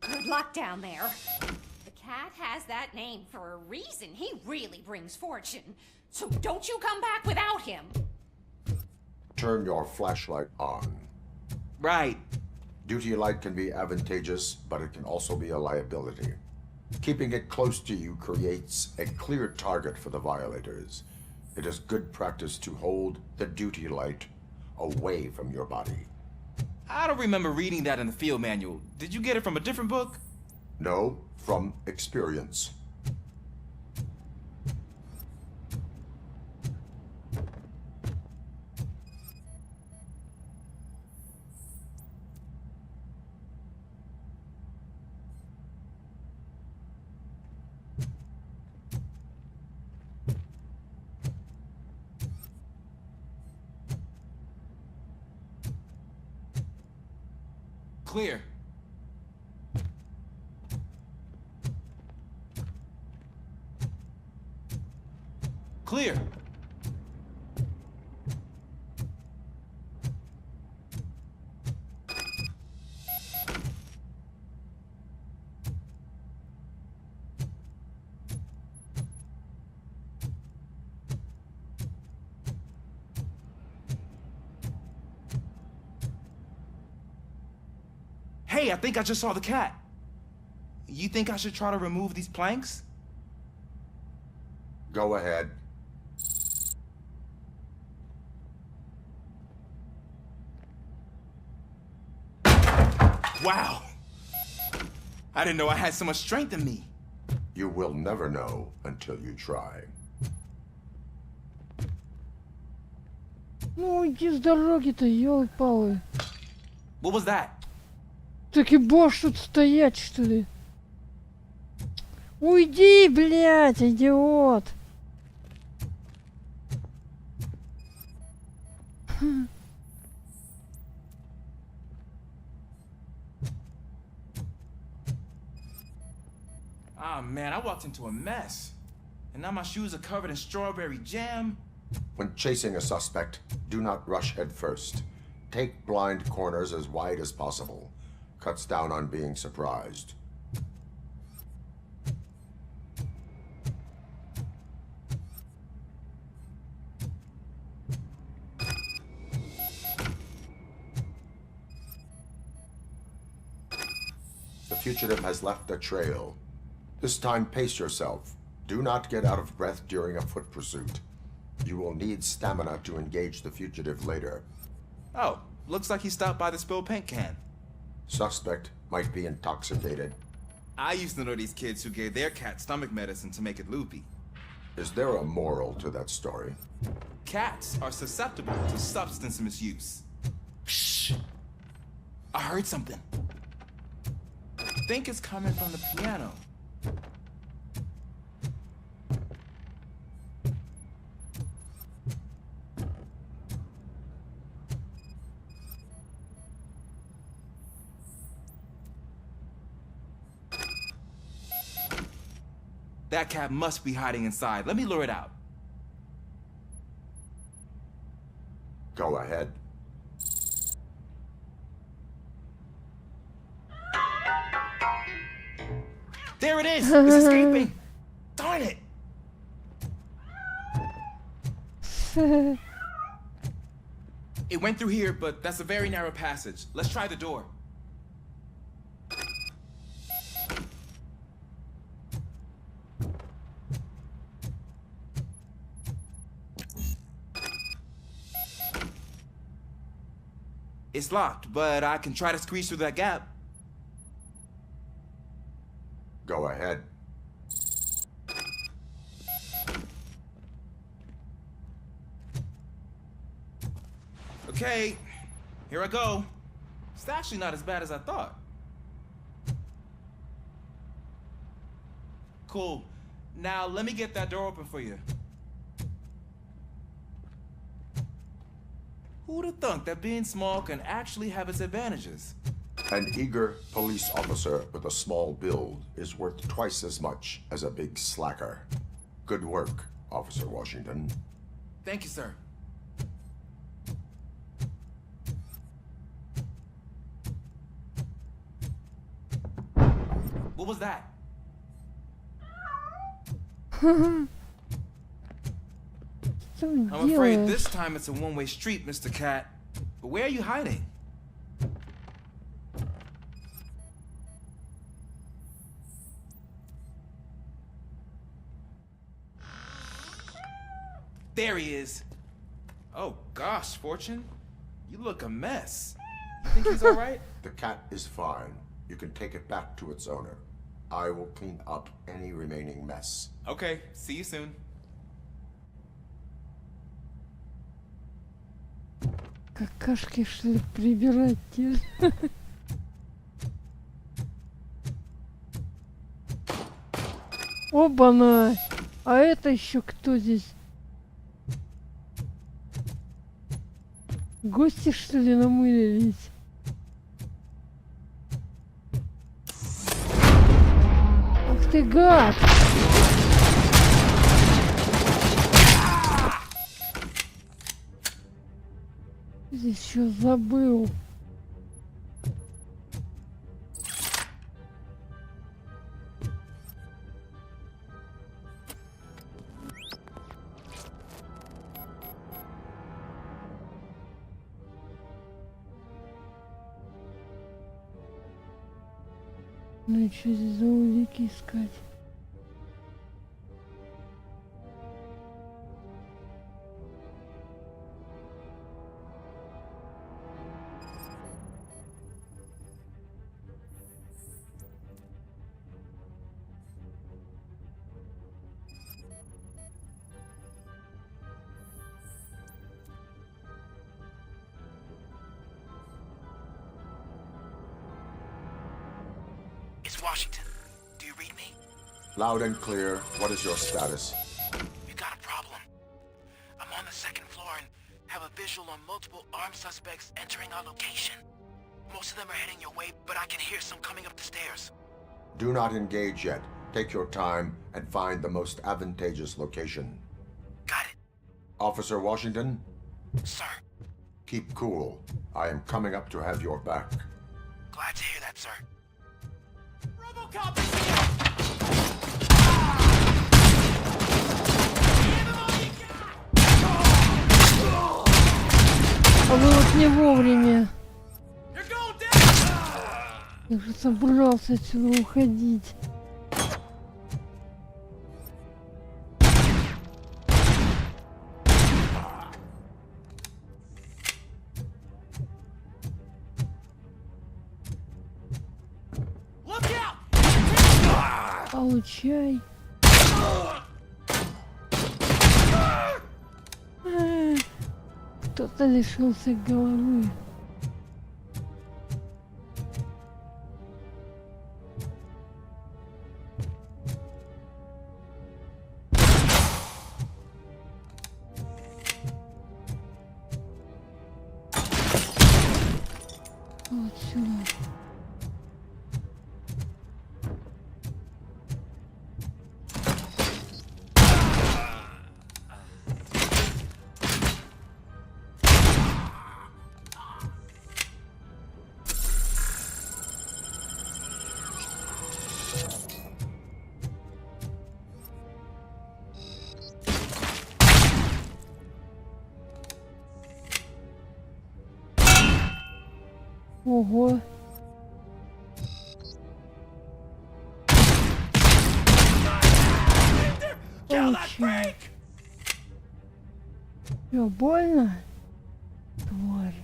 Good luck down there. The cat has that name for a reason. He really brings fortune. So don't you come back without him. Turn your flashlight on. Right. Duty light can be advantageous, but it can also be a liability. Keeping it close to you creates a clear target for the violators. It is good practice to hold the duty light away from your body. I don't remember reading that in the field manual. Did you get it from a different book? No, from experience. Clear. clear. Hey, I think I just saw the cat. You think I should try to remove these planks? Go ahead. Wow. I didn't know I had so much strength in me. You will never know until you try. Ну, иди с дороги-то, ёлы-палы. What was that? Так и будешь тут стоять, что ли? Уйди, блядь, идиот! Ah, man, I walked into a mess. And now my shoes are covered in strawberry jam. When chasing a suspect, do not rush head first. Take blind corners as wide as possible. Cuts down on being surprised. The fugitive has left a trail. This time, pace yourself. Do not get out of breath during a foot pursuit. You will need stamina to engage the fugitive later. Oh, looks like he stopped by the spilled paint can. Suspect might be intoxicated. I used to know these kids who gave their cat stomach medicine to make it loopy. Is there a moral to that story? Cats are susceptible to substance misuse. Shh! I heard something. I think it's coming from the piano. That cat must be hiding inside. Let me lure it out. Go ahead. There it is! It's escaping! Darn it! It went through here, but that's a very narrow passage. Let's try the door. It's locked, but I can try to squeeze through that gap. Go ahead. Okay, here I go. It's actually not as bad as I thought. Cool. Now let me get that door open for you. Who'd have thunk that being small can actually have its advantages? An eager police officer with a small build is worth twice as much as a big slacker. Good work, Officer Washington. Thank you, sir. What was that? I'm afraid this time it's a one-way street, Mr. Cat. But where are you hiding? There he is. Oh gosh, Fortune. You look a mess. You think he's alright? The cat is fine. You can take it back to its owner. I will clean up any remaining mess. Okay, see you soon. Какашки, что ли, прибирать? Оба-на! А это еще кто здесь? Гости, что ли, намылились? Ах ты гад! Здесь еще забыл. Ну и что здесь за улики искать? It's Washington. Do you read me? Loud and clear. What is your status? We got a problem. I'm on the second floor and have a visual on multiple armed suspects entering our location. Most of them are heading your way, but I can hear some coming up the stairs. Do not engage yet. Take your time and find the most advantageous location. Got it. Officer Washington? Sir. Keep cool. I am coming up to have your back. Glad to hear that, sir. RoboCop is here! А вы вот не вовремя. Я же собрался отсюда уходить. Получай. Кто-то лишился головы. Вот сюда. Ого. Получай. Чё, больно? Тварь.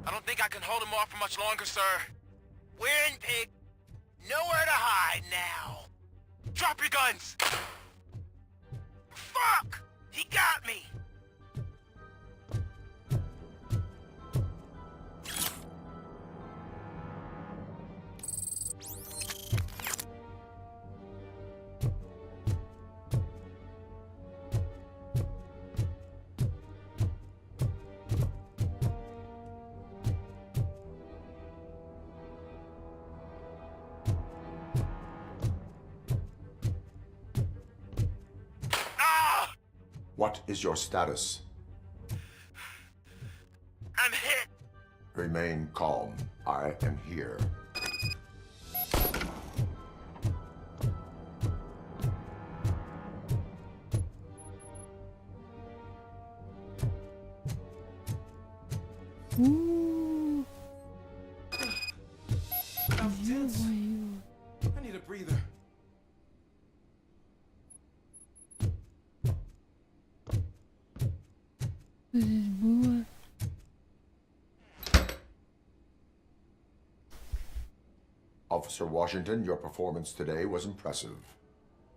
I don't think I can hold him off for much longer, sir. We're in, pig. Nowhere to hide now. Drop your guns! Fuck! He got me! What is your status? I'm hit! Remain calm. I am here. I'm tense. I need a breather. Здесь было. Officer Washington, your performance today was impressive.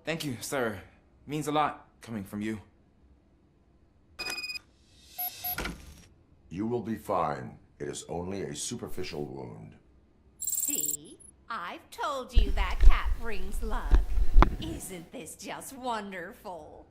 Thank you, sir. Means a lot coming from you. You will be fine. It is only a superficial wound. See? I've told you that cat brings luck. Isn't this just wonderful?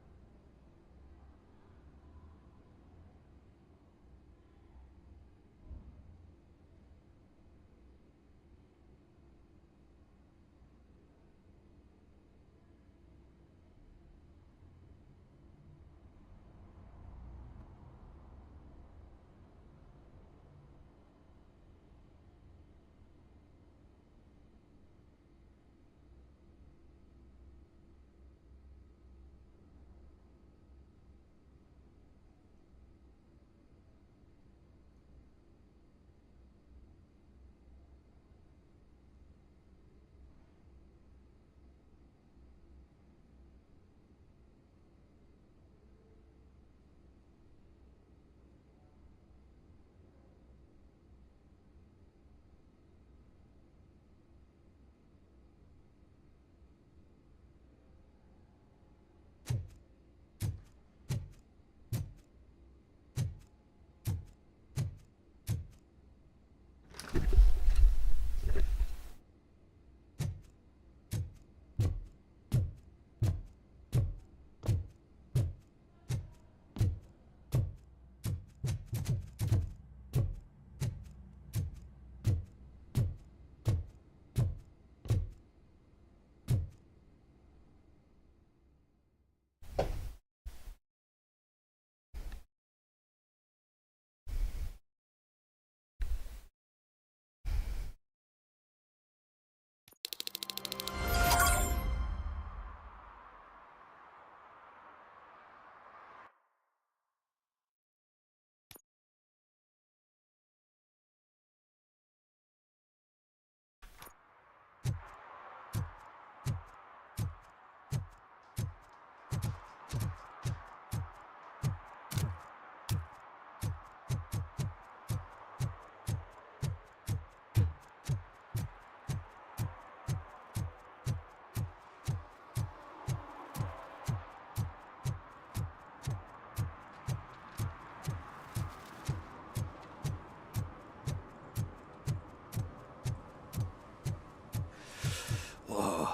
Whoa.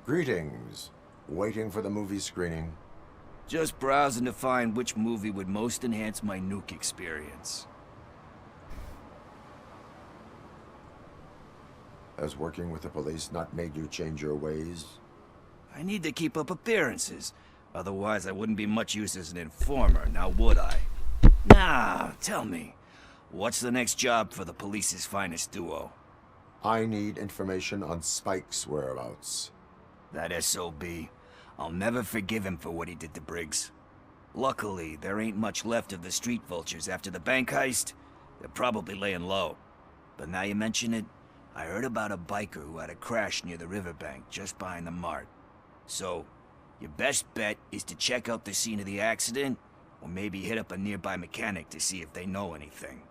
Greetings. Waiting for the movie screening. Just browsing to find which movie would most enhance my nuke experience. Has working with the police not made you change your ways? I need to keep up appearances. Otherwise, I wouldn't be much use as an informer, now would I? Now, tell me, what's the next job for the police's finest duo? I need information on Spike's whereabouts. That SOB. I'll never forgive him for what he did to Briggs. Luckily, there ain't much left of the street vultures after the bank heist. They're probably laying low. But now you mention it, I heard about a biker who had a crash near the riverbank just behind the mart. So, your best bet is to check out the scene of the accident, or maybe hit up a nearby mechanic to see if they know anything.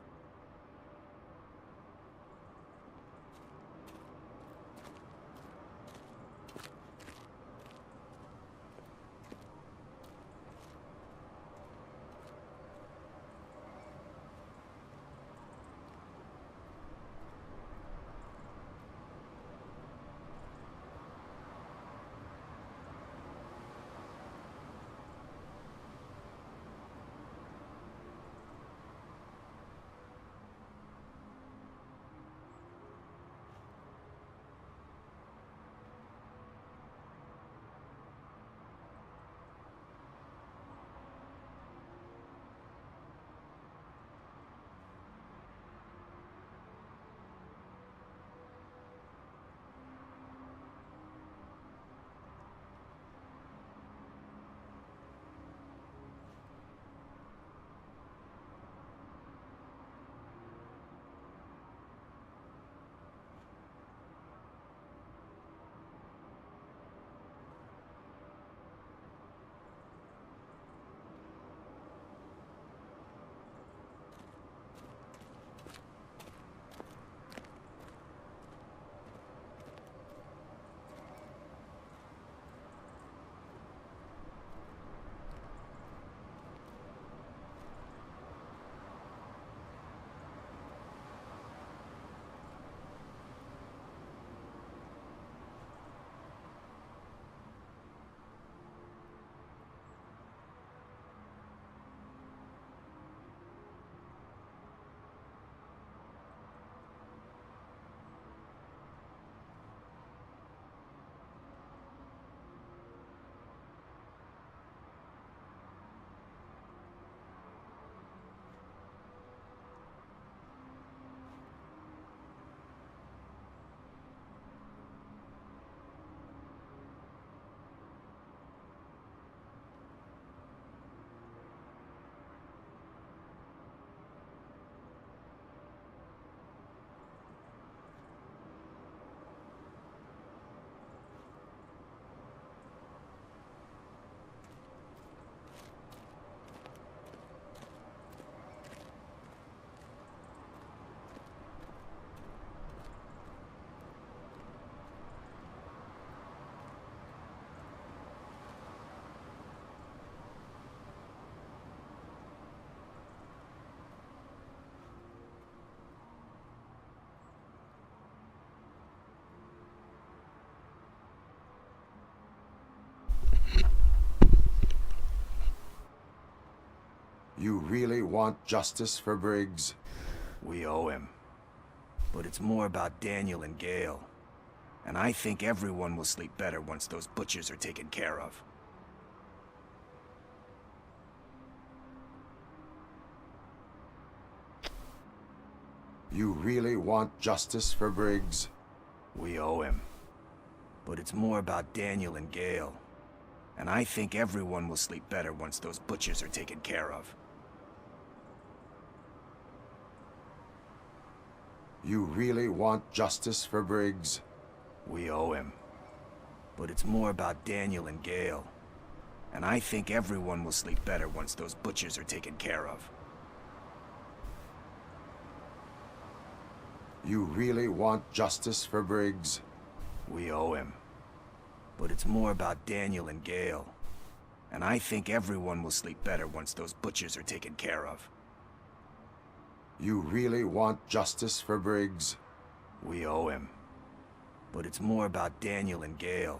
You really want justice for Briggs? We owe him. But it's more about Daniel and Gale. And I think everyone will sleep better once those butchers are taken care of. You really want justice for Briggs? We owe him. But it's more about Daniel and Gale. And I think everyone will sleep better once those butchers are taken care of. You really want justice for Briggs? We owe him. But it's more about Daniel and Gale. And I think everyone will sleep better once those butchers are taken care of. You really want justice for Briggs? We owe him. But it's more about Daniel and Gale. And I think everyone will sleep better once those butchers are taken care of. You really want justice for Briggs? We owe him. But it's more about Daniel and Gale.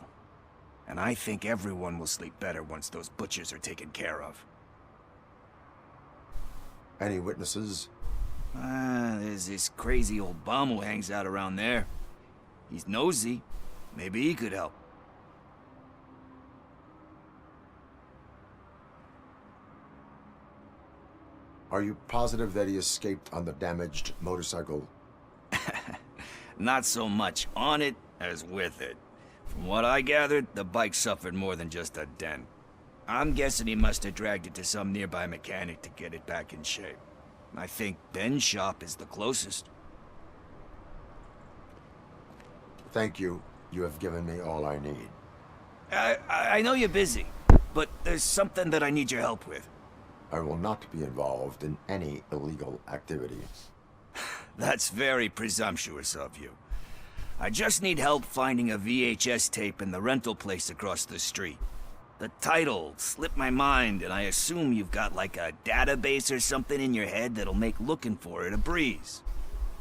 And I think everyone will sleep better once those butchers are taken care of. Any witnesses? There's this crazy old bum who hangs out around there. He's nosy. Maybe he could help. Are you positive that he escaped on the damaged motorcycle? Not so much on it as with it. From what I gathered, the bike suffered more than just a dent. I'm guessing he must have dragged it to some nearby mechanic to get it back in shape. I think Ben's shop is the closest. Thank you. You have given me all I need. I know you're busy, but there's something that I need your help with. I will not be involved in any illegal activity. That's very presumptuous of you. I just need help finding a VHS tape in the rental place across the street. The title slipped my mind, and I assume you've got like a database or something in your head that'll make looking for it a breeze.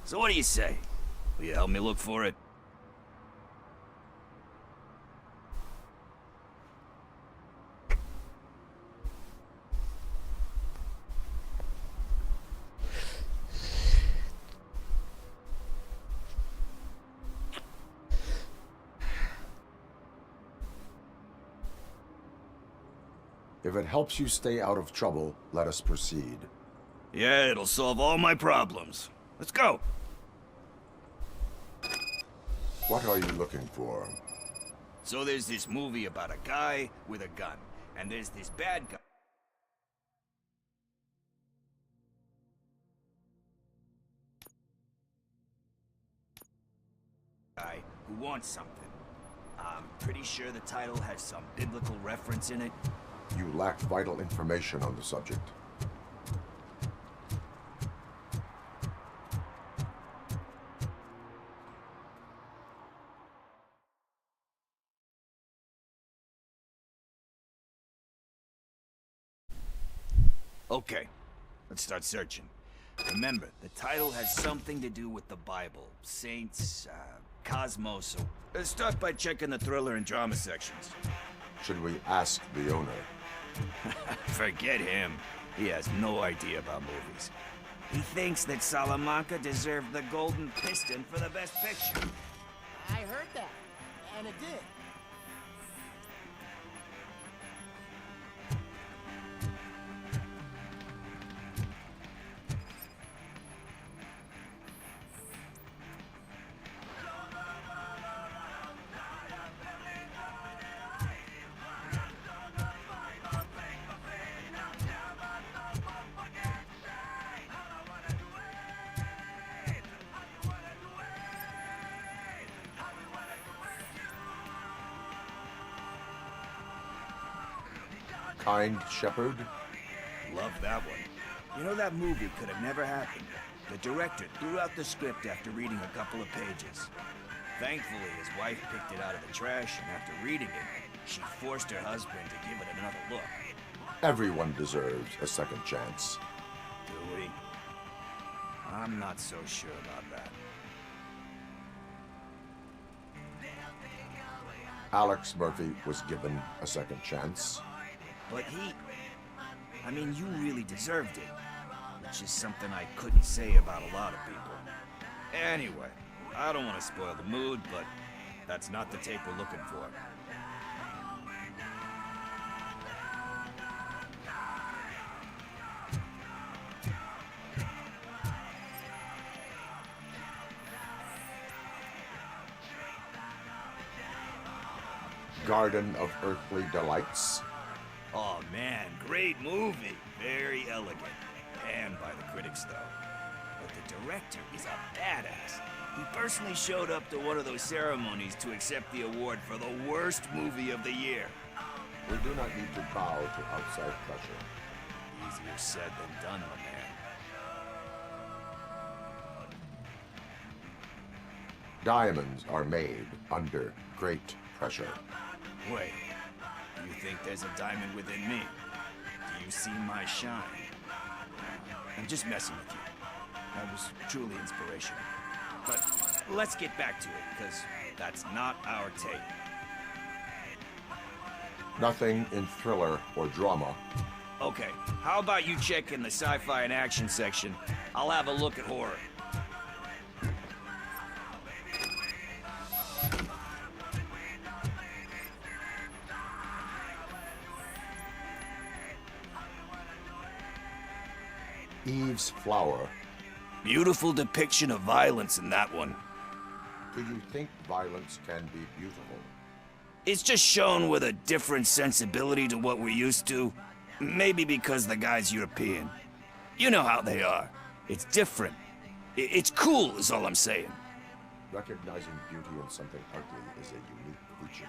So what do you say? Will you help me look for it? If it helps you stay out of trouble, let us proceed. Yeah, it'll solve all my problems. Let's go. What are you looking for? So there's this movie about a guy with a gun, and there's this bad guy who wants something. I'm pretty sure the title has some biblical reference in it. You lack vital information on the subject. Okay, let's start searching. Remember, the title has something to do with the Bible, saints, cosmos. So let's start by checking the thriller and drama sections. Should we ask the owner? Forget him. He has no idea about movies. He thinks that Salamanca deserved the Golden Piston for the best picture. I heard that, and it did. Kind Shepherd? Love that one. You know, that movie could have never happened. The director threw out the script after reading a couple of pages. Thankfully, his wife picked it out of the trash, and after reading it, she forced her husband to give it another look. Everyone deserves a second chance. Do we? I'm not so sure about that. Alex Murphy was given a second chance. But he... I mean, you really deserved it. Which is something I couldn't say about a lot of people. Anyway, I don't want to spoil the mood, but that's not the tape we're looking for. Garden of Earthly Delights. Oh man, great movie. Very elegant. Panned by the critics, though. But the director is a badass. He personally showed up to one of those ceremonies to accept the award for the worst movie of the year. We do not need to bow to outside pressure. Easier said than done, my man. Diamonds are made under great pressure. Wait, you think there's a diamond within me? Do you see my shine? I'm just messing with you. That was truly inspirational. But let's get back to it, because that's not our tape. Nothing in thriller or drama. Okay, how about you check in the sci-fi and action section? I'll have a look at horror. Eve's Flower. Beautiful depiction of violence in that one. Do you think violence can be beautiful? It's just shown with a different sensibility to what we're used to. Maybe because the guy's European. You know how they are. It's different. It's cool is all I'm saying. Recognizing beauty in something ugly is a unique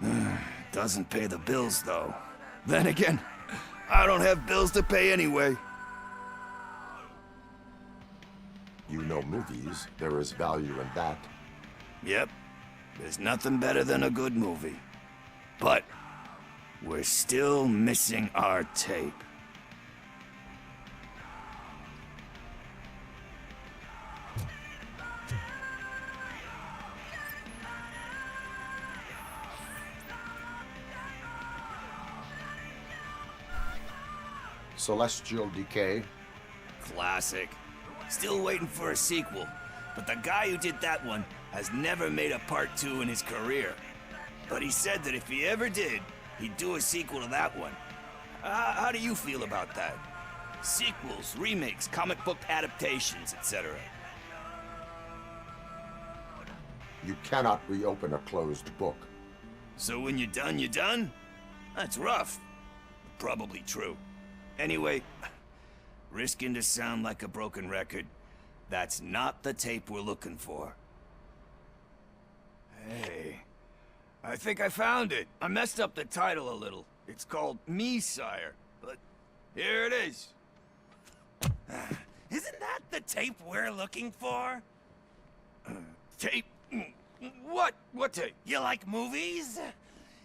feature. Doesn't pay the bills, though. Then again, I don't have bills to pay anyway. You know movies. There is value in that. Yep. There's nothing better than a good movie. But we're still missing our tape. Celestial Decay. Classic. Still waiting for a sequel, but the guy who did that one has never made a part 2 in his career. But he said that if he ever did, he'd do a sequel to that one. How do you feel about that? Sequels, remakes, comic book adaptations, etc. You cannot reopen a closed book. So when you're done, you're done? That's rough. Probably true. Anyway, risking to sound like a broken record, that's not the tape we're looking for. Hey, I think I found it. I messed up the title a little. It's called Me, Sire, but here it is. Isn't that the tape we're looking for? Tape? What? What tape? You like movies?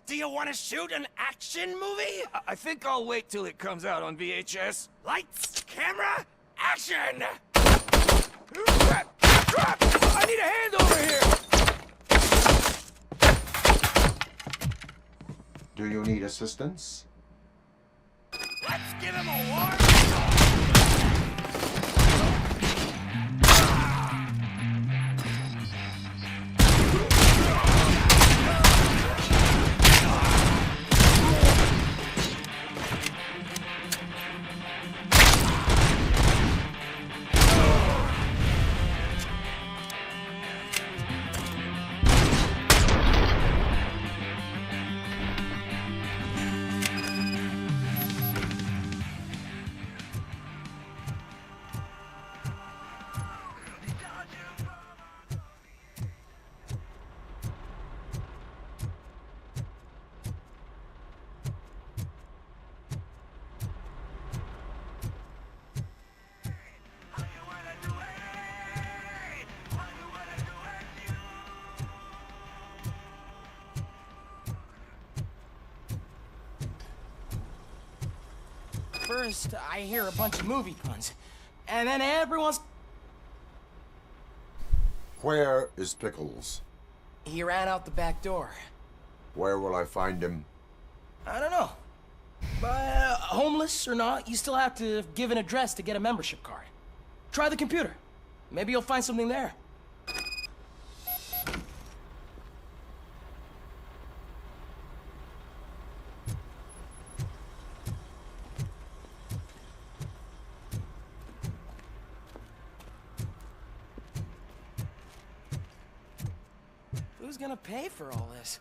Do you want to shoot an action movie? I think I'll wait till it comes out on VHS. Lights, camera, action! Crap! Crap! I need a hand over here! Do you need assistance? Let's give him a warm... First, I hear a bunch of movie puns, and then everyone's... Where is Pickles? He ran out the back door. Where will I find him? I don't know. Homeless or not, you still have to give an address to get a membership card. Try the computer. Maybe you'll find something there. Who's gonna pay for all this?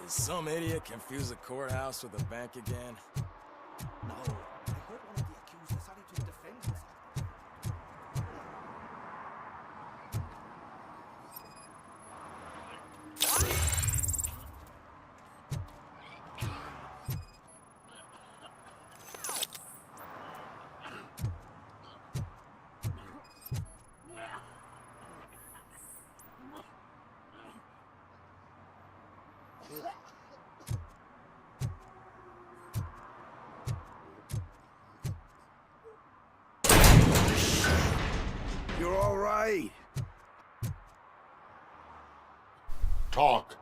Did some idiot confuse the courthouse with a bank again? No, I heard one of the accused decided to defend himself. You're all right. Talk.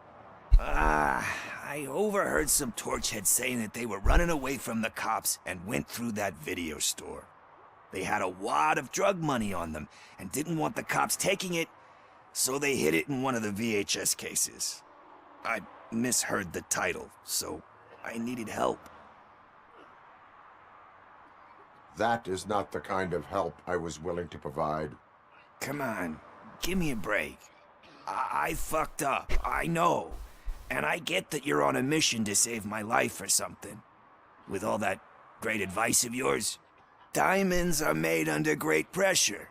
I overheard some torchheads saying that they were running away from the cops and went through that video store. They had a wad of drug money on them and didn't want the cops taking it, so they hid it in one of the VHS cases. I misheard the title, so I needed help. That is not the kind of help I was willing to provide. Come on, give me a break. I fucked up, I know. And I get that you're on a mission to save my life or something. With all that great advice of yours, diamonds are made under great pressure.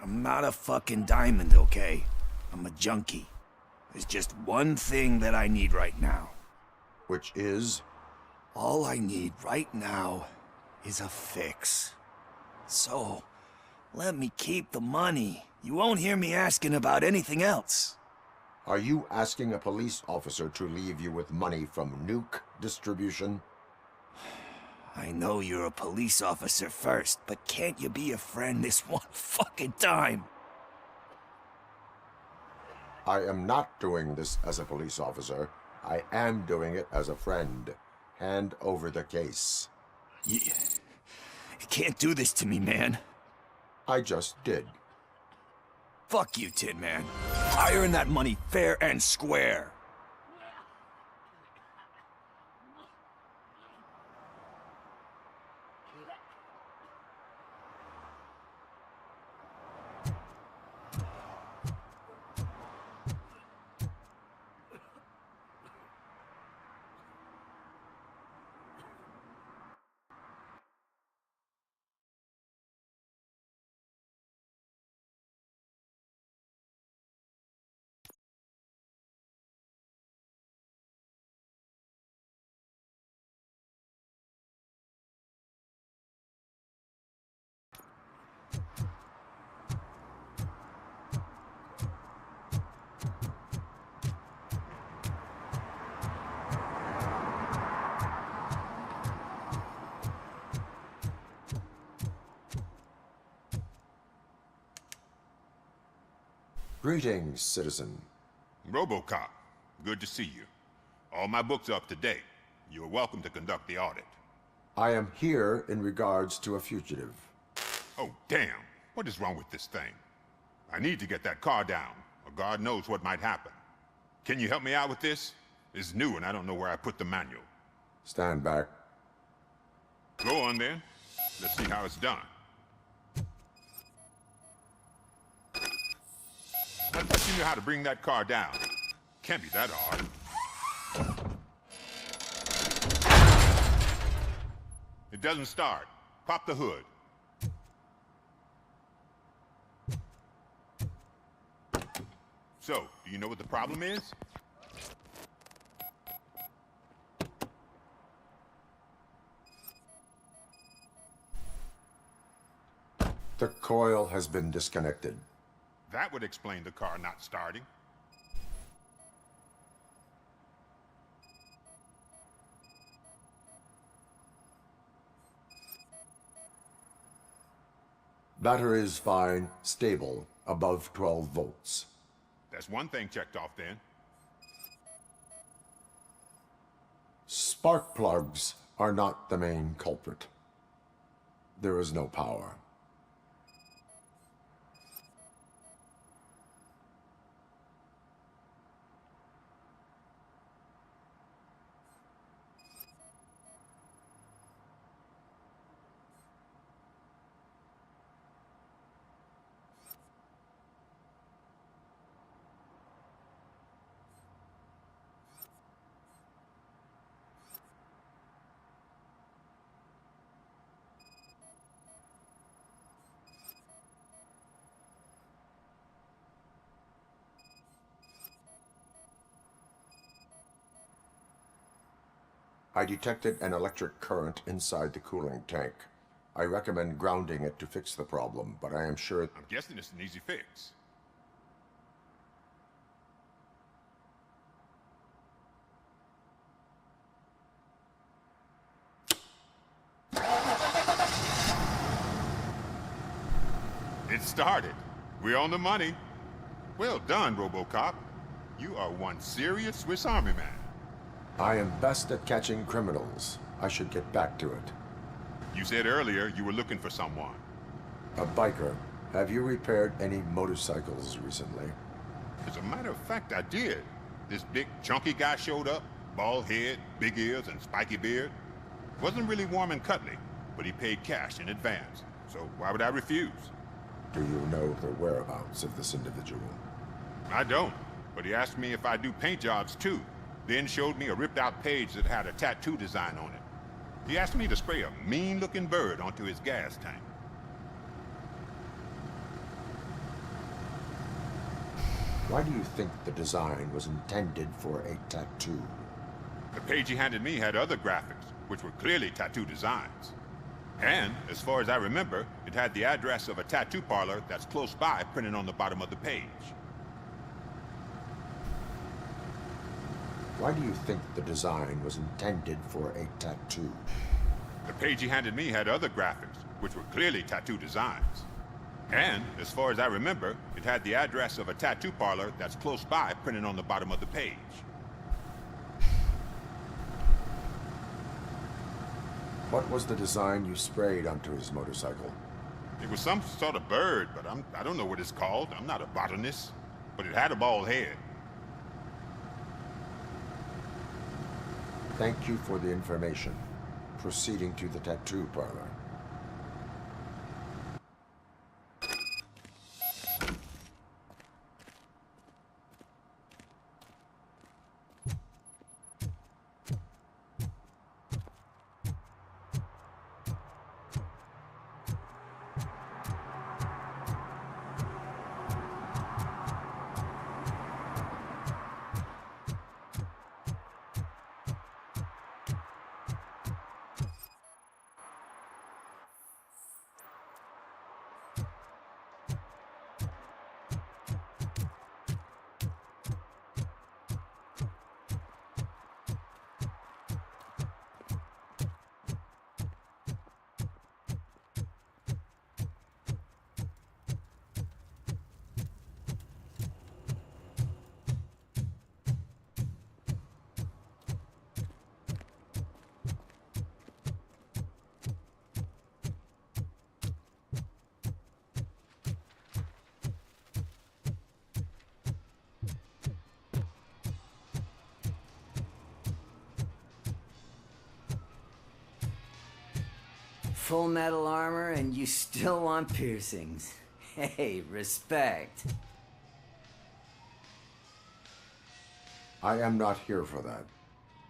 I'm not a fucking diamond, okay? I'm a junkie. There's just one thing that I need right now. Which is? All I need right now is a fix. So, let me keep the money. You won't hear me asking about anything else. Are you asking a police officer to leave you with money from nuke distribution? I know you're a police officer first, but can't you be a friend this one fucking time? I am not doing this as a police officer. I am doing it as a friend. Hand over the case. You can't do this to me, man. I just did. Fuck you, Tin Man. I earn that money fair and square. Greetings, citizen. RoboCop, good to see you. All my books are up to date. You are welcome to conduct the audit. I am here in regards to a fugitive. Oh, damn. What is wrong with this thing? I need to get that car down, or God knows what might happen. Can you help me out with this? It's new and I don't know where I put the manual. Stand back. Go on then. Let's see how it's done. I thought you knew how to bring that car down. Can't be that hard. It doesn't start. Pop the hood. So, do you know what the problem is? The coil has been disconnected. That would explain the car not starting. Battery is fine, stable, above 12 volts. That's one thing checked off then. Spark plugs are not the main culprit. There is no power. I detected an electric current inside the cooling tank. I recommend grounding it to fix the problem, but I am sure... I'm guessing it's an easy fix. It started. We're on the money. Well done, RoboCop. You are one serious Swiss Army man. I am best at catching criminals. I should get back to it. You said earlier you were looking for someone. A biker. Have you repaired any motorcycles recently? As a matter of fact, I did. This big, chunky guy showed up. Bald head, big ears, and spiky beard. Wasn't really warm and cuddly, but he paid cash in advance. So why would I refuse? Do you know the whereabouts of this individual? I don't, but he asked me if I do paint jobs too. Then showed me a ripped-out page that had a tattoo design on it. He asked me to spray a mean-looking bird onto his gas tank. Why do you think the design was intended for a tattoo? The page he handed me had other graphics, which were clearly tattoo designs. And, as far as I remember, it had the address of a tattoo parlor that's close by printed on the bottom of the page. Why do you think the design was intended for a tattoo? The page he handed me had other graphics, which were clearly tattoo designs. And, as far as I remember, it had the address of a tattoo parlor that's close by printed on the bottom of the page. What was the design you sprayed onto his motorcycle? It was some sort of bird, but I don't know what it's called. I'm not a botanist. But it had a bald head. Thank you for the information. Proceeding to the tattoo parlor. full metal armor and you still want piercings. Hey, respect. I am not here for that.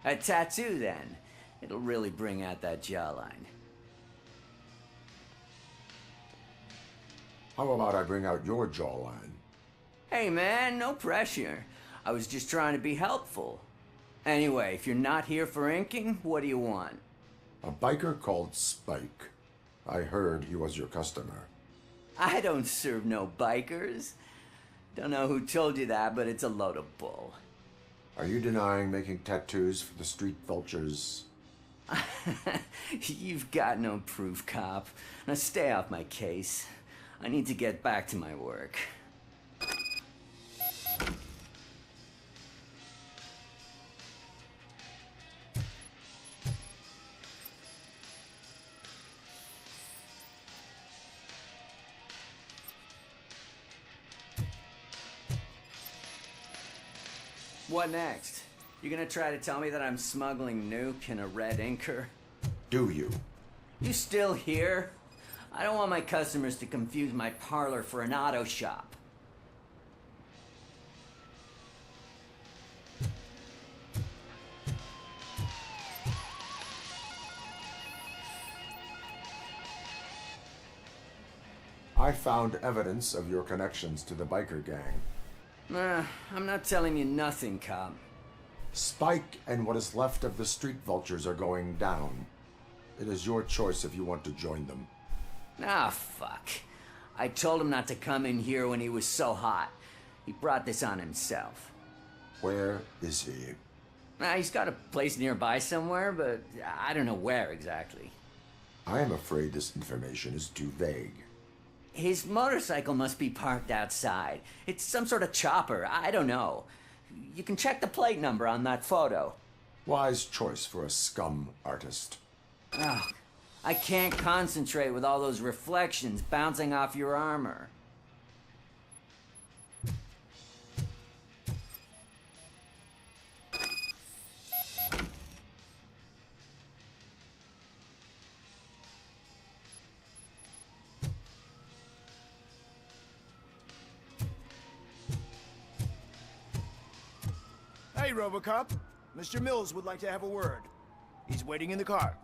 A tattoo, then. It'll really bring out that jawline. How about I bring out your jawline? Hey, man, no pressure. I was just trying to be helpful. Anyway, if you're not here for inking, what do you want? A biker called Spike. I heard he was your customer. I don't serve no bikers. Don't know who told you that, but it's a load of bull. Are you denying making tattoos for the street vultures? You've got no proof, cop. Now stay off my case. I need to get back to my work. What next? You gonna try to tell me that I'm smuggling nuke in a red inker? Do you? You still here? I don't want my customers to confuse my parlor for an auto shop. I found evidence of your connections to the biker gang. I'm not telling you nothing, cop. Spike and what is left of the street vultures are going down. It is your choice if you want to join them. Ah, fuck. I told him not to come in here when he was so hot. He brought this on himself. Where is he? He's got a place nearby somewhere, but I don't know where exactly. I am afraid this information is too vague. His motorcycle must be parked outside. It's some sort of chopper. I don't know. You can check the plate number on that photo. Wise choice for a scum artist. Oh, I can't concentrate with all those reflections bouncing off your armor. Hey, RoboCop. Mr. Mills would like to have a word. He's waiting in the car.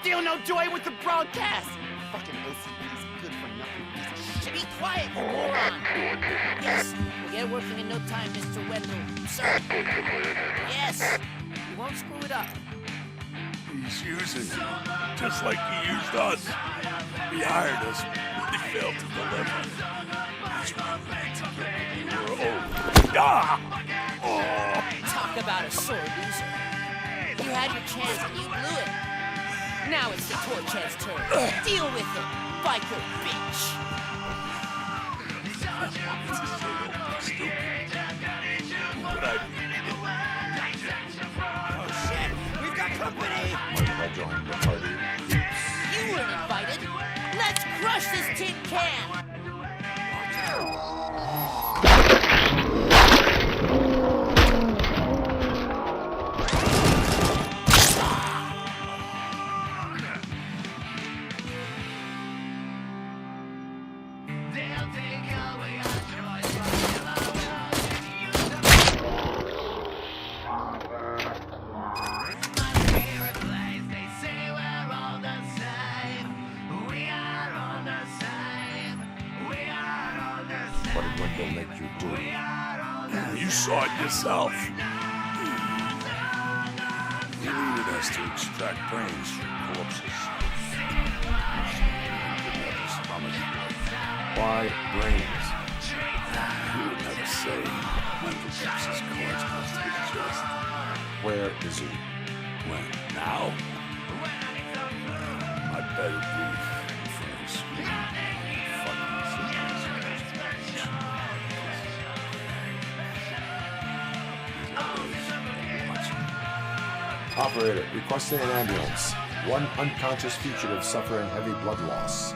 Still no joy with the broadcast! Fucking OCP's good for nothing piece of shit. Be quiet, you moron! Yes, we'll get working in no time, Mr. Wendell. Sir. Yes! You won't screw it up. He's using you, just like he used us. He hired us, but he failed to deliver. That's why we need to get what we were owed. Ah! Oh! Talk about a sore loser. You had your chance and you blew it. Now it's the toy head's turn. Deal with it, biker bitch. Oh shit, we've got company! Why did I join the party? You weren't invited. Let's crush this tin can. What did Wendell make you do? You saw it yourself. He needed us to extract brains from corpses. Why brains? He would never say Michael Gibbs's corpse close to his chest. Where is he? When? Now? I bet it'd be in front of his screen. Operator, requesting an ambulance. One unconscious fugitive suffering heavy blood loss.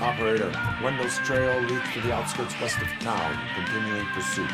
Operator, Wendell's trail leads to the outskirts west of town, continuing pursuit.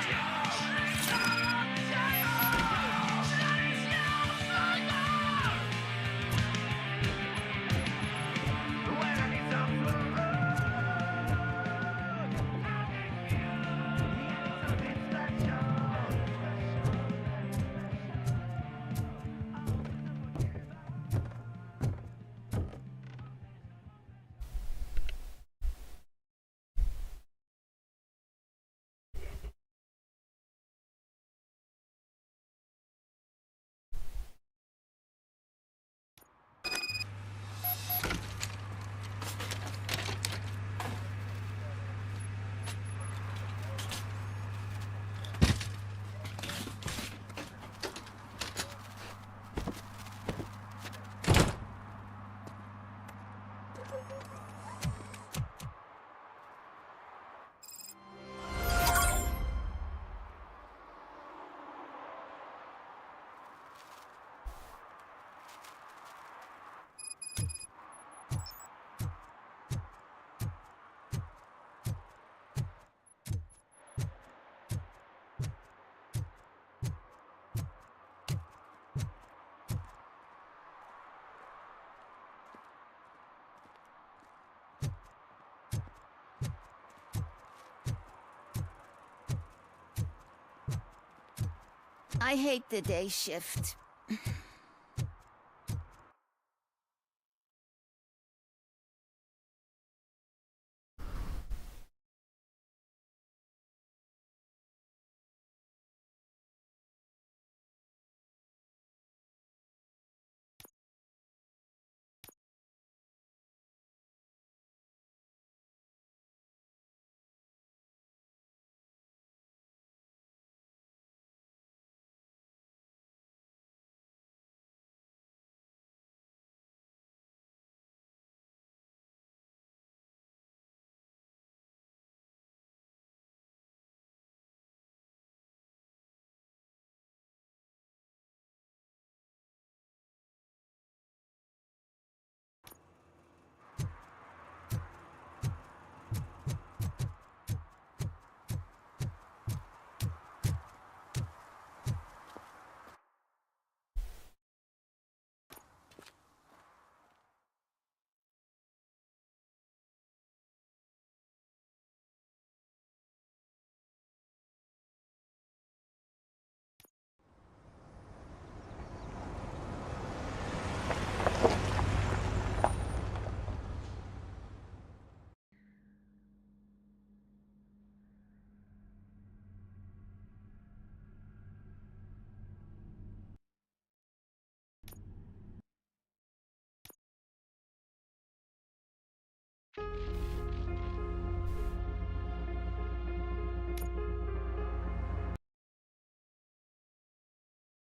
I hate the day shift.